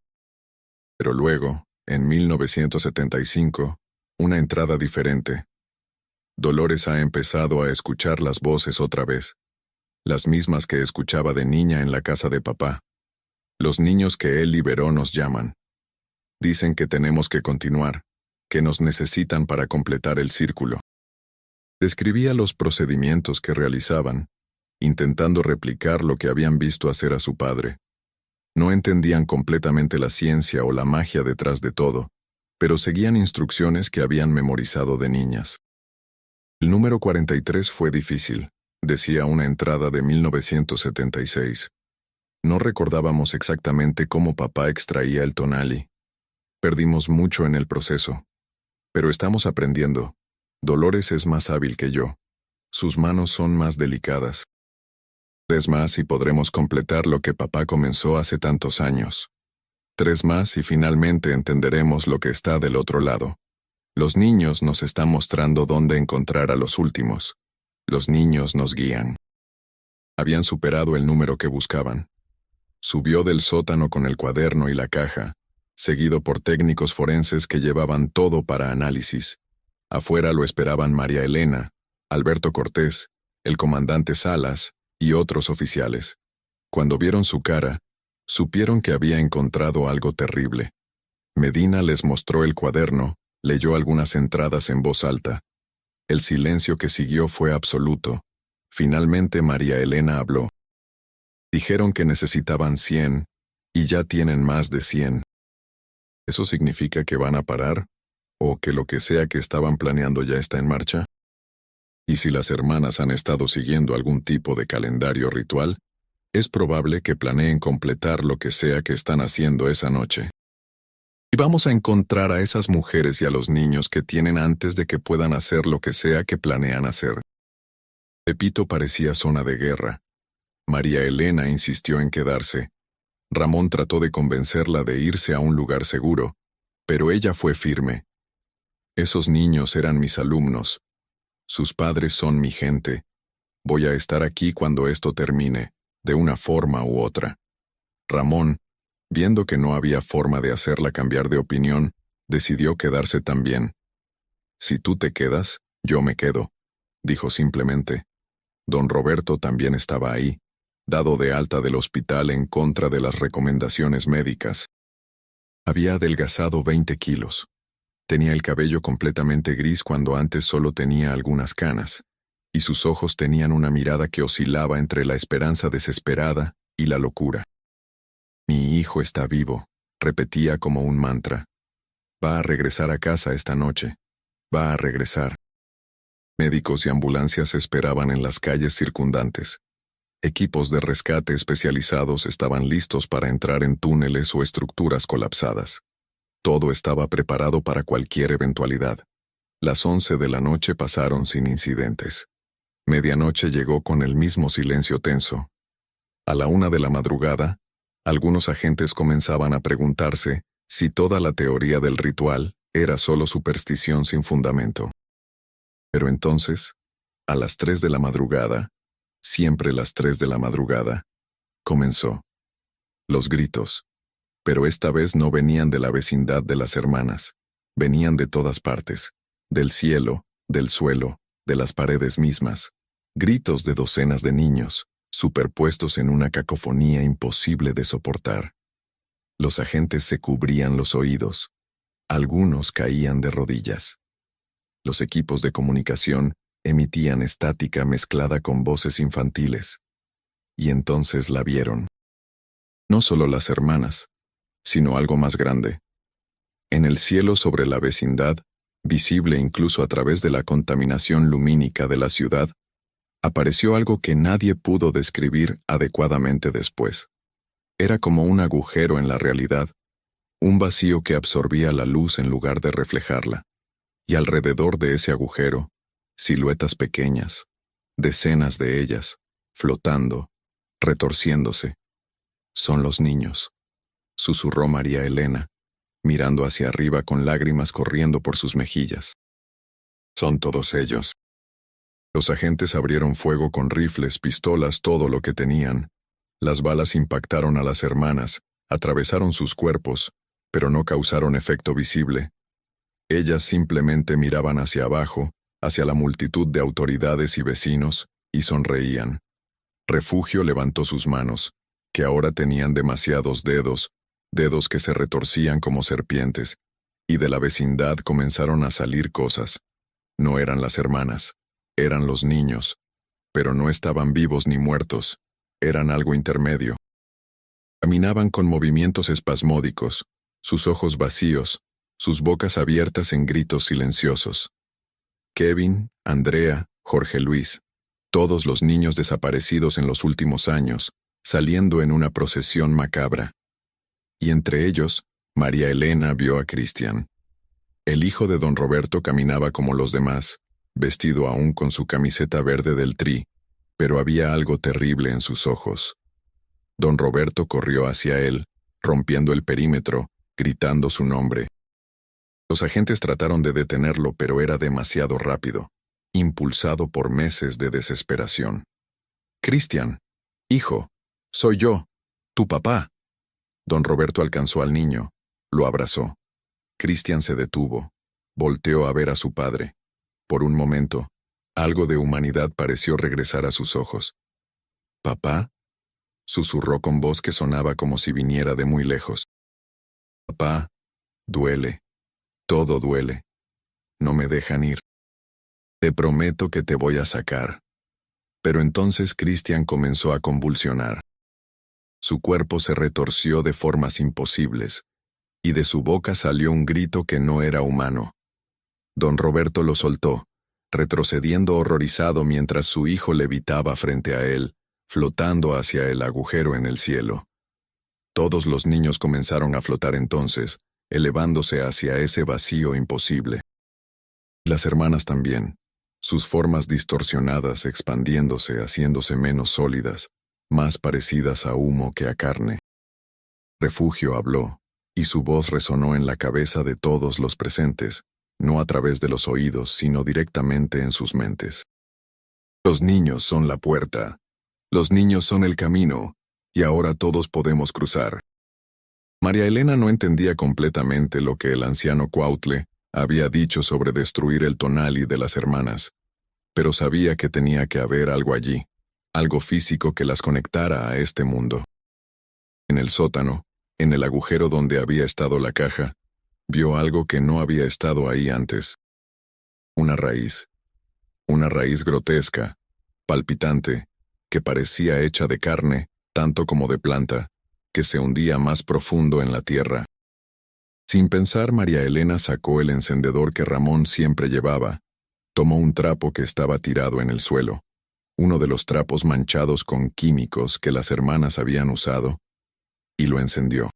Speaker 1: Pero luego, en 1975, una entrada diferente. Dolores ha empezado a escuchar las voces otra vez, las mismas que escuchaba de niña en la casa de papá. Los niños que él liberó nos llaman. Dicen que tenemos que continuar, que nos necesitan para completar el círculo. Describía los procedimientos que realizaban, intentando replicar lo que habían visto hacer a su padre. No entendían completamente la ciencia o la magia detrás de todo, pero seguían instrucciones que habían memorizado de niñas. El número 43 fue difícil, decía una entrada de 1976. No recordábamos exactamente cómo papá extraía el tonali. Perdimos mucho en el proceso. Pero estamos aprendiendo. Dolores es más hábil que yo. Sus manos son más delicadas. 3 más y podremos completar lo que papá comenzó hace tantos años. 3 más y finalmente entenderemos lo que está del otro lado. Los niños nos están mostrando dónde encontrar a los últimos. Los niños nos guían. Habían superado el número que buscaban. Subió del sótano con el cuaderno y la caja, seguido por técnicos forenses que llevaban todo para análisis. Afuera lo esperaban María Elena, Alberto Cortés, el comandante Salas y otros oficiales. Cuando vieron su cara, supieron que había encontrado algo terrible. Medina les mostró el cuaderno, leyó algunas entradas en voz alta. El silencio que siguió fue absoluto. Finalmente María Elena habló. Dijeron que necesitaban 100, y ya tienen más de 100. ¿Eso significa que van a parar? ¿O que lo que sea que estaban planeando ya está en marcha? Y si las hermanas han estado siguiendo algún tipo de calendario ritual, es probable que planeen completar lo que sea que están haciendo esa noche. Y vamos a encontrar a esas mujeres y a los niños que tienen antes de que puedan hacer lo que sea que planean hacer. Pepito parecía zona de guerra. María Elena insistió en quedarse. Ramón trató de convencerla de irse a un lugar seguro, pero ella fue firme. Esos niños eran mis alumnos. Sus padres son mi gente. Voy a estar aquí cuando esto termine, de una forma u otra. Ramón, viendo que no había forma de hacerla cambiar de opinión, decidió quedarse también. Si tú te quedas, yo me quedo, dijo simplemente. Don Roberto también estaba ahí, dado de alta del hospital en contra de las recomendaciones médicas. Había adelgazado 20 kilos. Tenía el cabello completamente gris cuando antes solo tenía algunas canas, y sus ojos tenían una mirada que oscilaba entre la esperanza desesperada y la locura. Mi hijo está vivo, repetía como un mantra. Va a regresar a casa esta noche. Va a regresar. Médicos y ambulancias esperaban en las calles circundantes. Equipos de rescate especializados estaban listos para entrar en túneles o estructuras colapsadas. Todo estaba preparado para cualquier eventualidad. Las 11 de la noche pasaron sin incidentes. Medianoche llegó con el mismo silencio tenso. A la 1 de la madrugada, algunos agentes comenzaban a preguntarse si toda la teoría del ritual era solo superstición sin fundamento. Pero entonces, a las 3 de la madrugada, siempre las 3 de la madrugada, comenzó. Los gritos. Pero esta vez no venían de la vecindad de las hermanas. Venían de todas partes. Del cielo, del suelo, de las paredes mismas. Gritos de docenas de niños, superpuestos en una cacofonía imposible de soportar. Los agentes se cubrían los oídos. Algunos caían de rodillas. Los equipos de comunicación emitían estática mezclada con voces infantiles. Y entonces la vieron. No solo las hermanas, sino algo más grande. En el cielo sobre la vecindad, visible incluso a través de la contaminación lumínica de la ciudad, apareció algo que nadie pudo describir adecuadamente después. Era como un agujero en la realidad, un vacío que absorbía la luz en lugar de reflejarla. Y alrededor de ese agujero, siluetas pequeñas, decenas de ellas, flotando, retorciéndose. Son los niños, susurró María Elena, mirando hacia arriba con lágrimas corriendo por sus mejillas. Son todos ellos. Los agentes abrieron fuego con rifles, pistolas, todo lo que tenían. Las balas impactaron a las hermanas, atravesaron sus cuerpos, pero no causaron efecto visible. Ellas simplemente miraban hacia abajo, hacia la multitud de autoridades y vecinos, y sonreían. Refugio levantó sus manos, que ahora tenían demasiados dedos, dedos que se retorcían como serpientes, y de la vecindad comenzaron a salir cosas. No eran las hermanas, eran los niños, pero no estaban vivos ni muertos, eran algo intermedio. Caminaban con movimientos espasmódicos, sus ojos vacíos, sus bocas abiertas en gritos silenciosos. Kevin, Andrea, Jorge Luis, todos los niños desaparecidos en los últimos años, saliendo en una procesión macabra. Y entre ellos, María Elena vio a Cristian. El hijo de don Roberto caminaba como los demás, vestido aún con su camiseta verde del Tri, pero había algo terrible en sus ojos. Don Roberto corrió hacia él, rompiendo el perímetro, gritando su nombre. Los agentes trataron de detenerlo, pero era demasiado rápido, impulsado por meses de desesperación. «Cristian, hijo, soy yo, tu papá». Don Roberto alcanzó al niño, lo abrazó. Cristian se detuvo, volteó a ver a su padre. Por un momento, algo de humanidad pareció regresar a sus ojos. «¿Papá?», susurró con voz que sonaba como si viniera de muy lejos. «Papá, duele, todo duele. No me dejan ir. Te prometo que te voy a sacar». Pero entonces Cristian comenzó a convulsionar. Su cuerpo se retorció de formas imposibles, y de su boca salió un grito que no era humano. Don Roberto lo soltó, retrocediendo horrorizado mientras su hijo levitaba frente a él, flotando hacia el agujero en el cielo. Todos los niños comenzaron a flotar entonces, elevándose hacia ese vacío imposible. Las hermanas también, sus formas distorsionadas expandiéndose, haciéndose menos sólidas, más parecidas a humo que a carne. Refugio habló, y su voz resonó en la cabeza de todos los presentes, no a través de los oídos, sino directamente en sus mentes. Los niños son la puerta. Los niños son el camino, y ahora todos podemos cruzar. María Elena no entendía completamente lo que el anciano Cuautle había dicho sobre destruir el Tonali de las hermanas, pero sabía que tenía que haber algo allí, algo físico que las conectara a este mundo. En el sótano, en el agujero donde había estado la caja, vio algo que no había estado ahí antes. Una raíz grotesca, palpitante, que parecía hecha de carne, tanto como de planta, que se hundía más profundo en la tierra. Sin pensar, María Elena sacó el encendedor que Ramón siempre llevaba, tomó un trapo que estaba tirado en el suelo, uno de los trapos manchados con químicos que las hermanas habían usado, y lo encendió.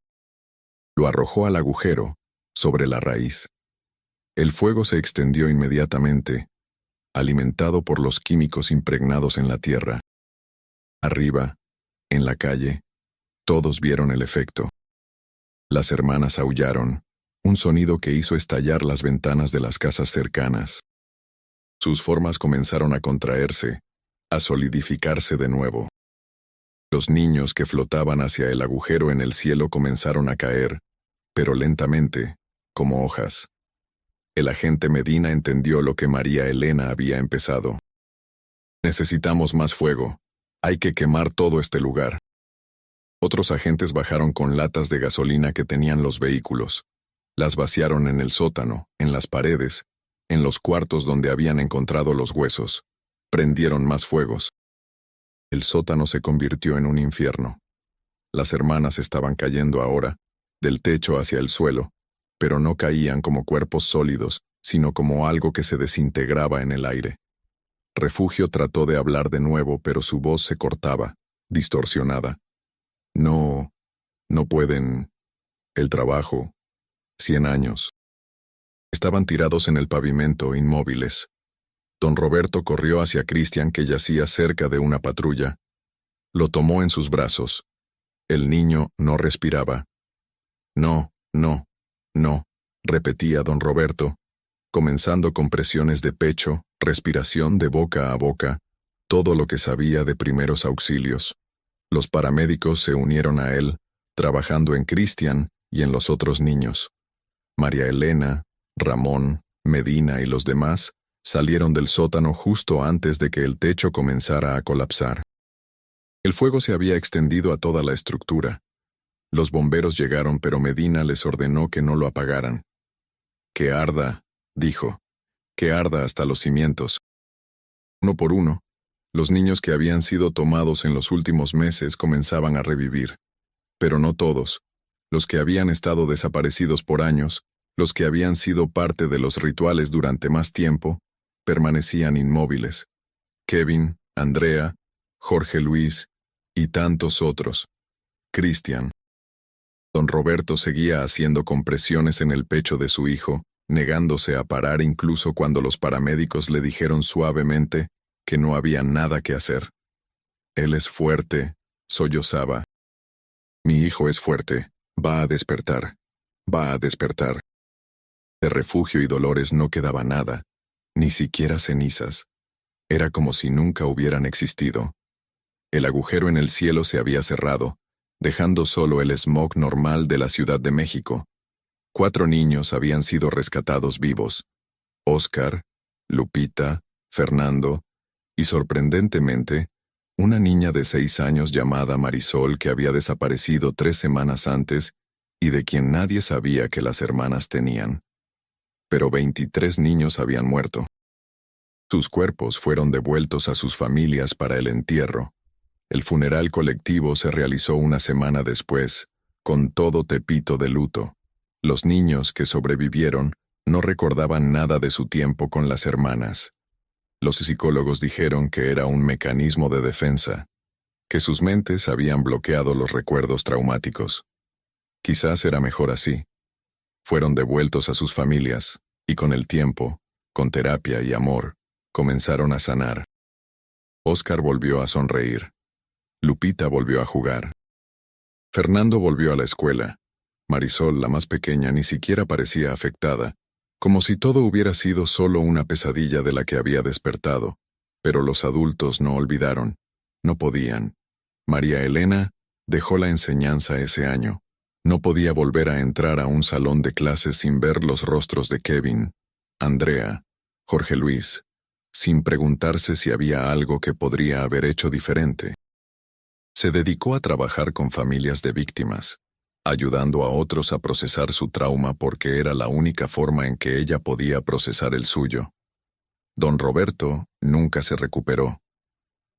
Speaker 1: Lo arrojó al agujero, sobre la raíz. El fuego se extendió inmediatamente, alimentado por los químicos impregnados en la tierra. Arriba, en la calle, todos vieron el efecto. Las hermanas aullaron, un sonido que hizo estallar las ventanas de las casas cercanas. Sus formas comenzaron a contraerse, a solidificarse de nuevo. Los niños que flotaban hacia el agujero en el cielo comenzaron a caer, pero lentamente, como hojas. El agente Medina entendió lo que María Elena había empezado. «Necesitamos más fuego. Hay que quemar todo este lugar». Otros agentes bajaron con latas de gasolina que tenían los vehículos. Las vaciaron en el sótano, en las paredes, en los cuartos donde habían encontrado los huesos. Prendieron más fuegos. El sótano se convirtió en un infierno. Las hermanas estaban cayendo ahora, del techo hacia el suelo, pero no caían como cuerpos sólidos, sino como algo que se desintegraba en el aire. Refugio trató de hablar de nuevo, pero su voz se cortaba, distorsionada. No, no pueden. El trabajo. 100 años. Estaban tirados en el pavimento, inmóviles. Don Roberto corrió hacia Cristian, que yacía cerca de una patrulla. Lo tomó en sus brazos. El niño no respiraba. No, no, no, repetía don Roberto, comenzando con presiones de pecho, respiración de boca a boca, todo lo que sabía de primeros auxilios. Los paramédicos se unieron a él, trabajando en Cristian y en los otros niños. María Elena, Ramón, Medina y los demás salieron del sótano justo antes de que el techo comenzara a colapsar. El fuego se había extendido a toda la estructura. Los bomberos llegaron, pero Medina les ordenó que no lo apagaran. «Que arda», dijo, «que arda hasta los cimientos». Uno por uno, los niños que habían sido tomados en los últimos meses comenzaban a revivir. Pero no todos. Los que habían estado desaparecidos por años, los que habían sido parte de los rituales durante más tiempo, permanecían inmóviles. Kevin, Andrea, Jorge Luis y tantos otros. Cristian. Don Roberto seguía haciendo compresiones en el pecho de su hijo, negándose a parar incluso cuando los paramédicos le dijeron suavemente que no había nada que hacer. «Él es fuerte», sollozaba. «Mi hijo es fuerte, va a despertar, va a despertar». De Refugio y Dolores no quedaba nada, ni siquiera cenizas. Era como si nunca hubieran existido. El agujero en el cielo se había cerrado, dejando solo el smog normal de la Ciudad de México. 4 niños habían sido rescatados vivos: Óscar, Lupita, Fernando y, sorprendentemente, una niña de 6 años llamada Marisol, que había desaparecido 3 semanas antes y de quien nadie sabía que las hermanas tenían. Pero 23 niños habían muerto. Sus cuerpos fueron devueltos a sus familias para el entierro. El funeral colectivo se realizó una semana después, con todo Tepito de luto. Los niños que sobrevivieron no recordaban nada de su tiempo con las hermanas. Los psicólogos dijeron que era un mecanismo de defensa, que sus mentes habían bloqueado los recuerdos traumáticos. Quizás era mejor así. Fueron devueltos a sus familias, y con el tiempo, con terapia y amor, comenzaron a sanar. Óscar volvió a sonreír. Lupita volvió a jugar. Fernando volvió a la escuela. Marisol, la más pequeña, ni siquiera parecía afectada, como si todo hubiera sido solo una pesadilla de la que había despertado. Pero los adultos no olvidaron. No podían. María Elena dejó la enseñanza ese año. No podía volver a entrar a un salón de clases sin ver los rostros de Kevin, Andrea, Jorge Luis, sin preguntarse si había algo que podría haber hecho diferente. Se dedicó a trabajar con familias de víctimas, ayudando a otros a procesar su trauma porque era la única forma en que ella podía procesar el suyo. Don Roberto nunca se recuperó.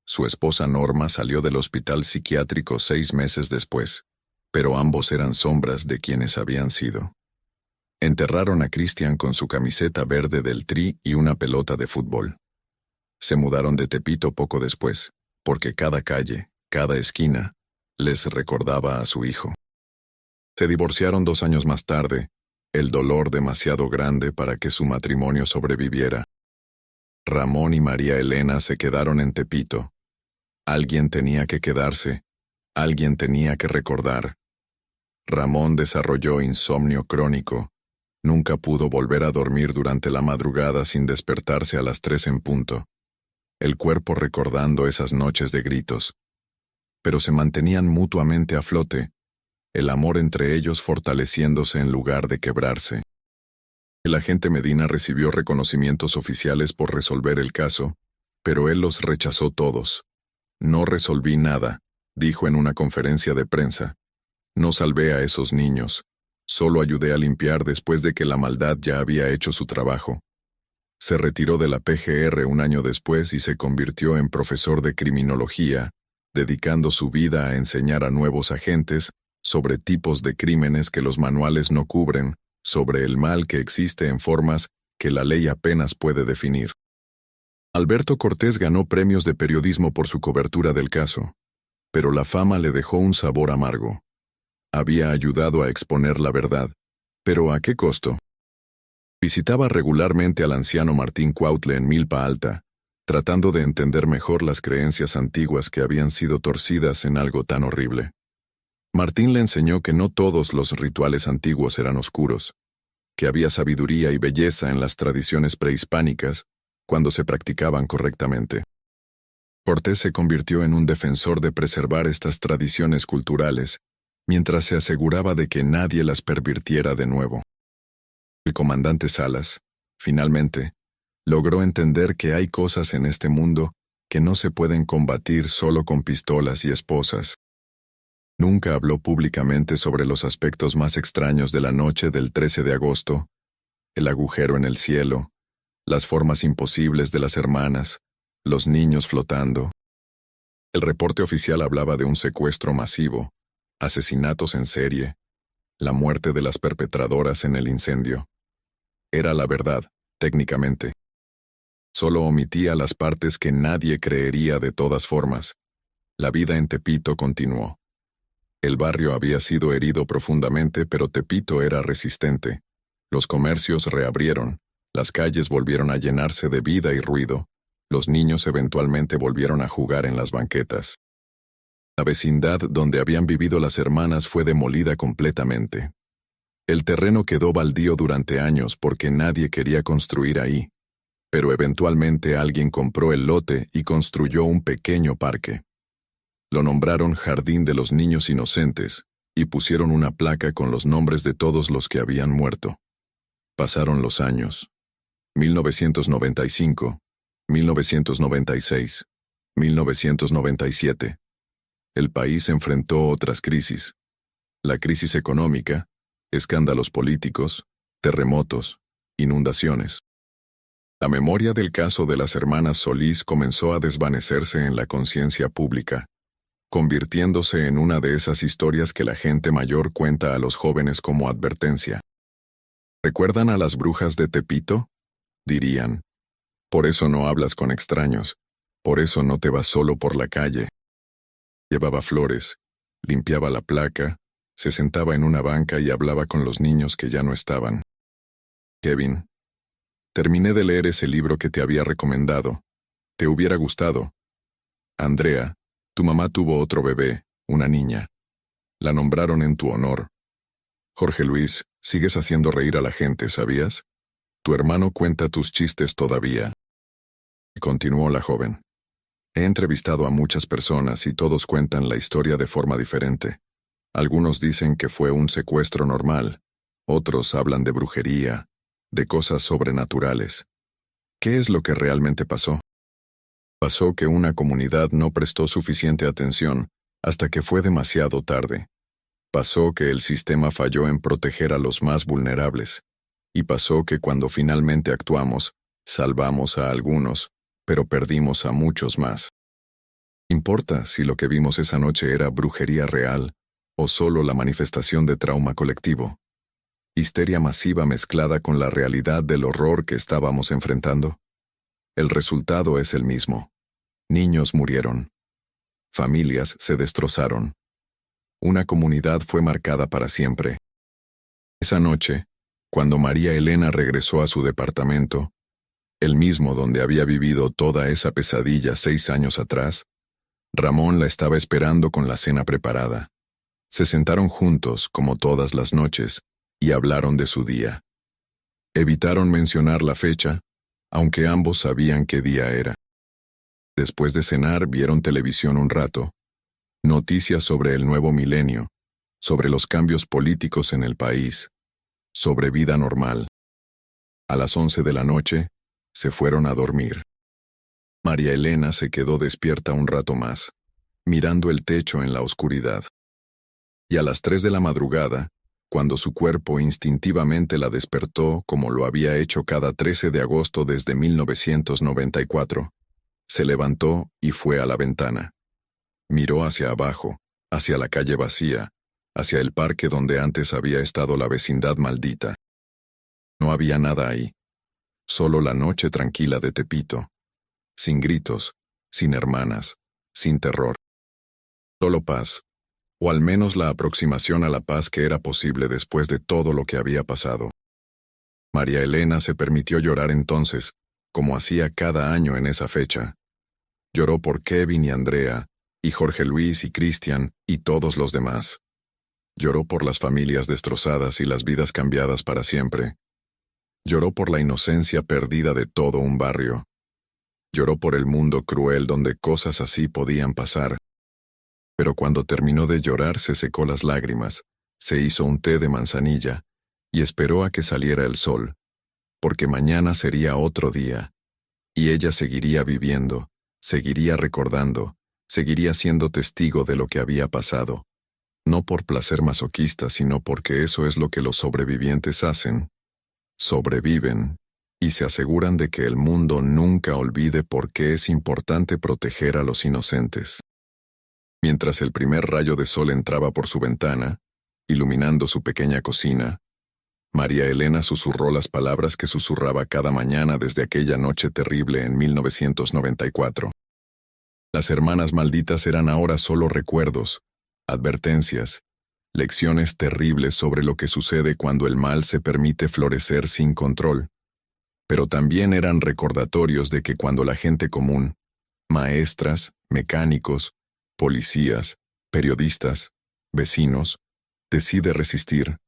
Speaker 1: Su esposa Norma salió del hospital psiquiátrico 6 meses después, pero ambos eran sombras de quienes habían sido. Enterraron a Cristian con su camiseta verde del Tri y una pelota de fútbol. Se mudaron de Tepito poco después, porque cada calle, cada esquina, les recordaba a su hijo. Se divorciaron 2 años más tarde, el dolor demasiado grande para que su matrimonio sobreviviera. Ramón y María Elena se quedaron en Tepito. Alguien tenía que quedarse, alguien tenía que recordar. Ramón desarrolló insomnio crónico. Nunca pudo volver a dormir durante la madrugada sin despertarse a las 3 en punto. El cuerpo recordando esas noches de gritos. Pero se mantenían mutuamente a flote, el amor entre ellos fortaleciéndose en lugar de quebrarse. El agente Medina recibió reconocimientos oficiales por resolver el caso, pero él los rechazó todos. «No resolví nada», dijo en una conferencia de prensa. «No salvé a esos niños. Solo ayudé a limpiar después de que la maldad ya había hecho su trabajo». Se retiró de la PGR un año después y se convirtió en profesor de criminología, dedicando su vida a enseñar a nuevos agentes sobre tipos de crímenes que los manuales no cubren, sobre el mal que existe en formas que la ley apenas puede definir. Alberto Cortés ganó premios de periodismo por su cobertura del caso, pero la fama le dejó un sabor amargo. Había ayudado a exponer la verdad, pero ¿a qué costo? Visitaba regularmente al anciano Martín Cuautle en Milpa Alta, tratando de entender mejor las creencias antiguas que habían sido torcidas en algo tan horrible. Martín le enseñó que no todos los rituales antiguos eran oscuros, que había sabiduría y belleza en las tradiciones prehispánicas cuando se practicaban correctamente. Cortés se convirtió en un defensor de preservar estas tradiciones culturales, mientras se aseguraba de que nadie las pervirtiera de nuevo. El comandante Salas, finalmente, logró entender que hay cosas en este mundo que no se pueden combatir solo con pistolas y esposas. Nunca habló públicamente sobre los aspectos más extraños de la noche del 13 de agosto, el agujero en el cielo, las formas imposibles de las hermanas, los niños flotando. El reporte oficial hablaba de un secuestro masivo, asesinatos en serie, la muerte de las perpetradoras en el incendio. Era la verdad, técnicamente. Solo omitía las partes que nadie creería de todas formas. La vida en Tepito continuó. El barrio había sido herido profundamente, pero Tepito era resistente. Los comercios reabrieron, las calles volvieron a llenarse de vida y ruido, los niños eventualmente volvieron a jugar en las banquetas. La vecindad donde habían vivido las hermanas fue demolida completamente. El terreno quedó baldío durante años porque nadie quería construir ahí, pero eventualmente alguien compró el lote y construyó un pequeño parque. Lo nombraron Jardín de los Niños Inocentes y pusieron una placa con los nombres de todos los que habían muerto. Pasaron los años. 1995, 1996, 1997. El país enfrentó otras crisis. La crisis económica, escándalos políticos, terremotos, inundaciones. La memoria del caso de las hermanas Solís comenzó a desvanecerse en la conciencia pública, convirtiéndose en una de esas historias que la gente mayor cuenta a los jóvenes como advertencia. ¿Recuerdan a las brujas de Tepito? Dirían. Por eso no hablas con extraños, por eso no te vas solo por la calle. Llevaba flores, limpiaba la placa, se sentaba en una banca y hablaba con los niños que ya no estaban. Kevin, terminé de leer ese libro que te había recomendado. Te hubiera gustado. Andrea, tu mamá tuvo otro bebé, una niña. La nombraron en tu honor. Jorge Luis, sigues haciendo reír a la gente, ¿sabías? Tu hermano cuenta tus chistes todavía. Continuó la joven. He entrevistado a muchas personas y todos cuentan la historia de forma diferente. Algunos dicen que fue un secuestro normal, otros hablan de brujería, de cosas sobrenaturales. ¿Qué es lo que realmente pasó? Pasó que una comunidad no prestó suficiente atención hasta que fue demasiado tarde. Pasó que el sistema falló en proteger a los más vulnerables. Y pasó que cuando finalmente actuamos, salvamos a algunos, pero perdimos a muchos más. ¿Importa si lo que vimos esa noche era brujería real o solo la manifestación de trauma colectivo? ¿Histeria masiva mezclada con la realidad del horror que estábamos enfrentando? El resultado es el mismo. Niños murieron. Familias se destrozaron. Una comunidad fue marcada para siempre. Esa noche, cuando María Elena regresó a su departamento, el mismo donde había vivido toda esa pesadilla 6 años atrás, Ramón la estaba esperando con la cena preparada. Se sentaron juntos, como todas las noches, y hablaron de su día. Evitaron mencionar la fecha, aunque ambos sabían qué día era. Después de cenar vieron televisión un rato, noticias sobre el nuevo milenio, sobre los cambios políticos en el país, sobre vida normal. A las 11 de la noche, se fueron a dormir. María Elena se quedó despierta un rato más, mirando el techo en la oscuridad. Y a las 3 de la madrugada, cuando su cuerpo instintivamente la despertó como lo había hecho cada 13 de agosto desde 1994, se levantó y fue a la ventana. Miró hacia abajo, hacia la calle vacía, hacia el parque donde antes había estado la vecindad maldita. No había nada ahí. solo la noche tranquila de Tepito. Sin gritos, sin hermanas, sin terror. Solo paz, o al menos la aproximación a la paz que era posible después de todo lo que había pasado. María Elena se permitió llorar entonces, como hacía cada año en esa fecha. Lloró por Kevin y Andrea, y Jorge Luis y Cristian, y todos los demás. Lloró por las familias destrozadas y las vidas cambiadas para siempre. Lloró por la inocencia perdida de todo un barrio. Lloró por el mundo cruel donde cosas así podían pasar. Pero cuando terminó de llorar se secó las lágrimas, se hizo un té de manzanilla, y esperó a que saliera el sol, porque mañana sería otro día, y ella seguiría viviendo, seguiría recordando, seguiría siendo testigo de lo que había pasado, no por placer masoquista, sino porque eso es lo que los sobrevivientes hacen. Sobreviven, y se aseguran de que el mundo nunca olvide por qué es importante proteger a los inocentes. Mientras el primer rayo de sol entraba por su ventana, iluminando su pequeña cocina, María Elena susurró las palabras que susurraba cada mañana desde aquella noche terrible en 1994. Las hermanas malditas eran ahora solo recuerdos, advertencias, lecciones terribles sobre lo que sucede cuando el mal se permite florecer sin control. Pero también eran recordatorios de que cuando la gente común, maestras, mecánicos, policías, periodistas, vecinos, decide resistir,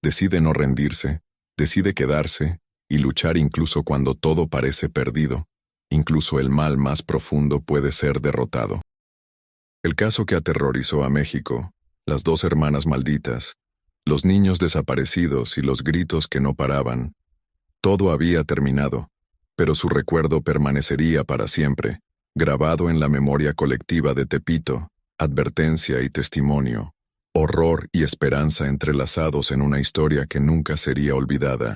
Speaker 1: decide no rendirse, decide quedarse y luchar incluso cuando todo parece perdido, incluso el mal más profundo puede ser derrotado. El caso que aterrorizó a México, las dos hermanas malditas, los niños desaparecidos y los gritos que no paraban, todo había terminado, pero su recuerdo permanecería para siempre, grabado en la memoria colectiva de Tepito, advertencia y testimonio, horror y esperanza entrelazados en una historia que nunca sería olvidada.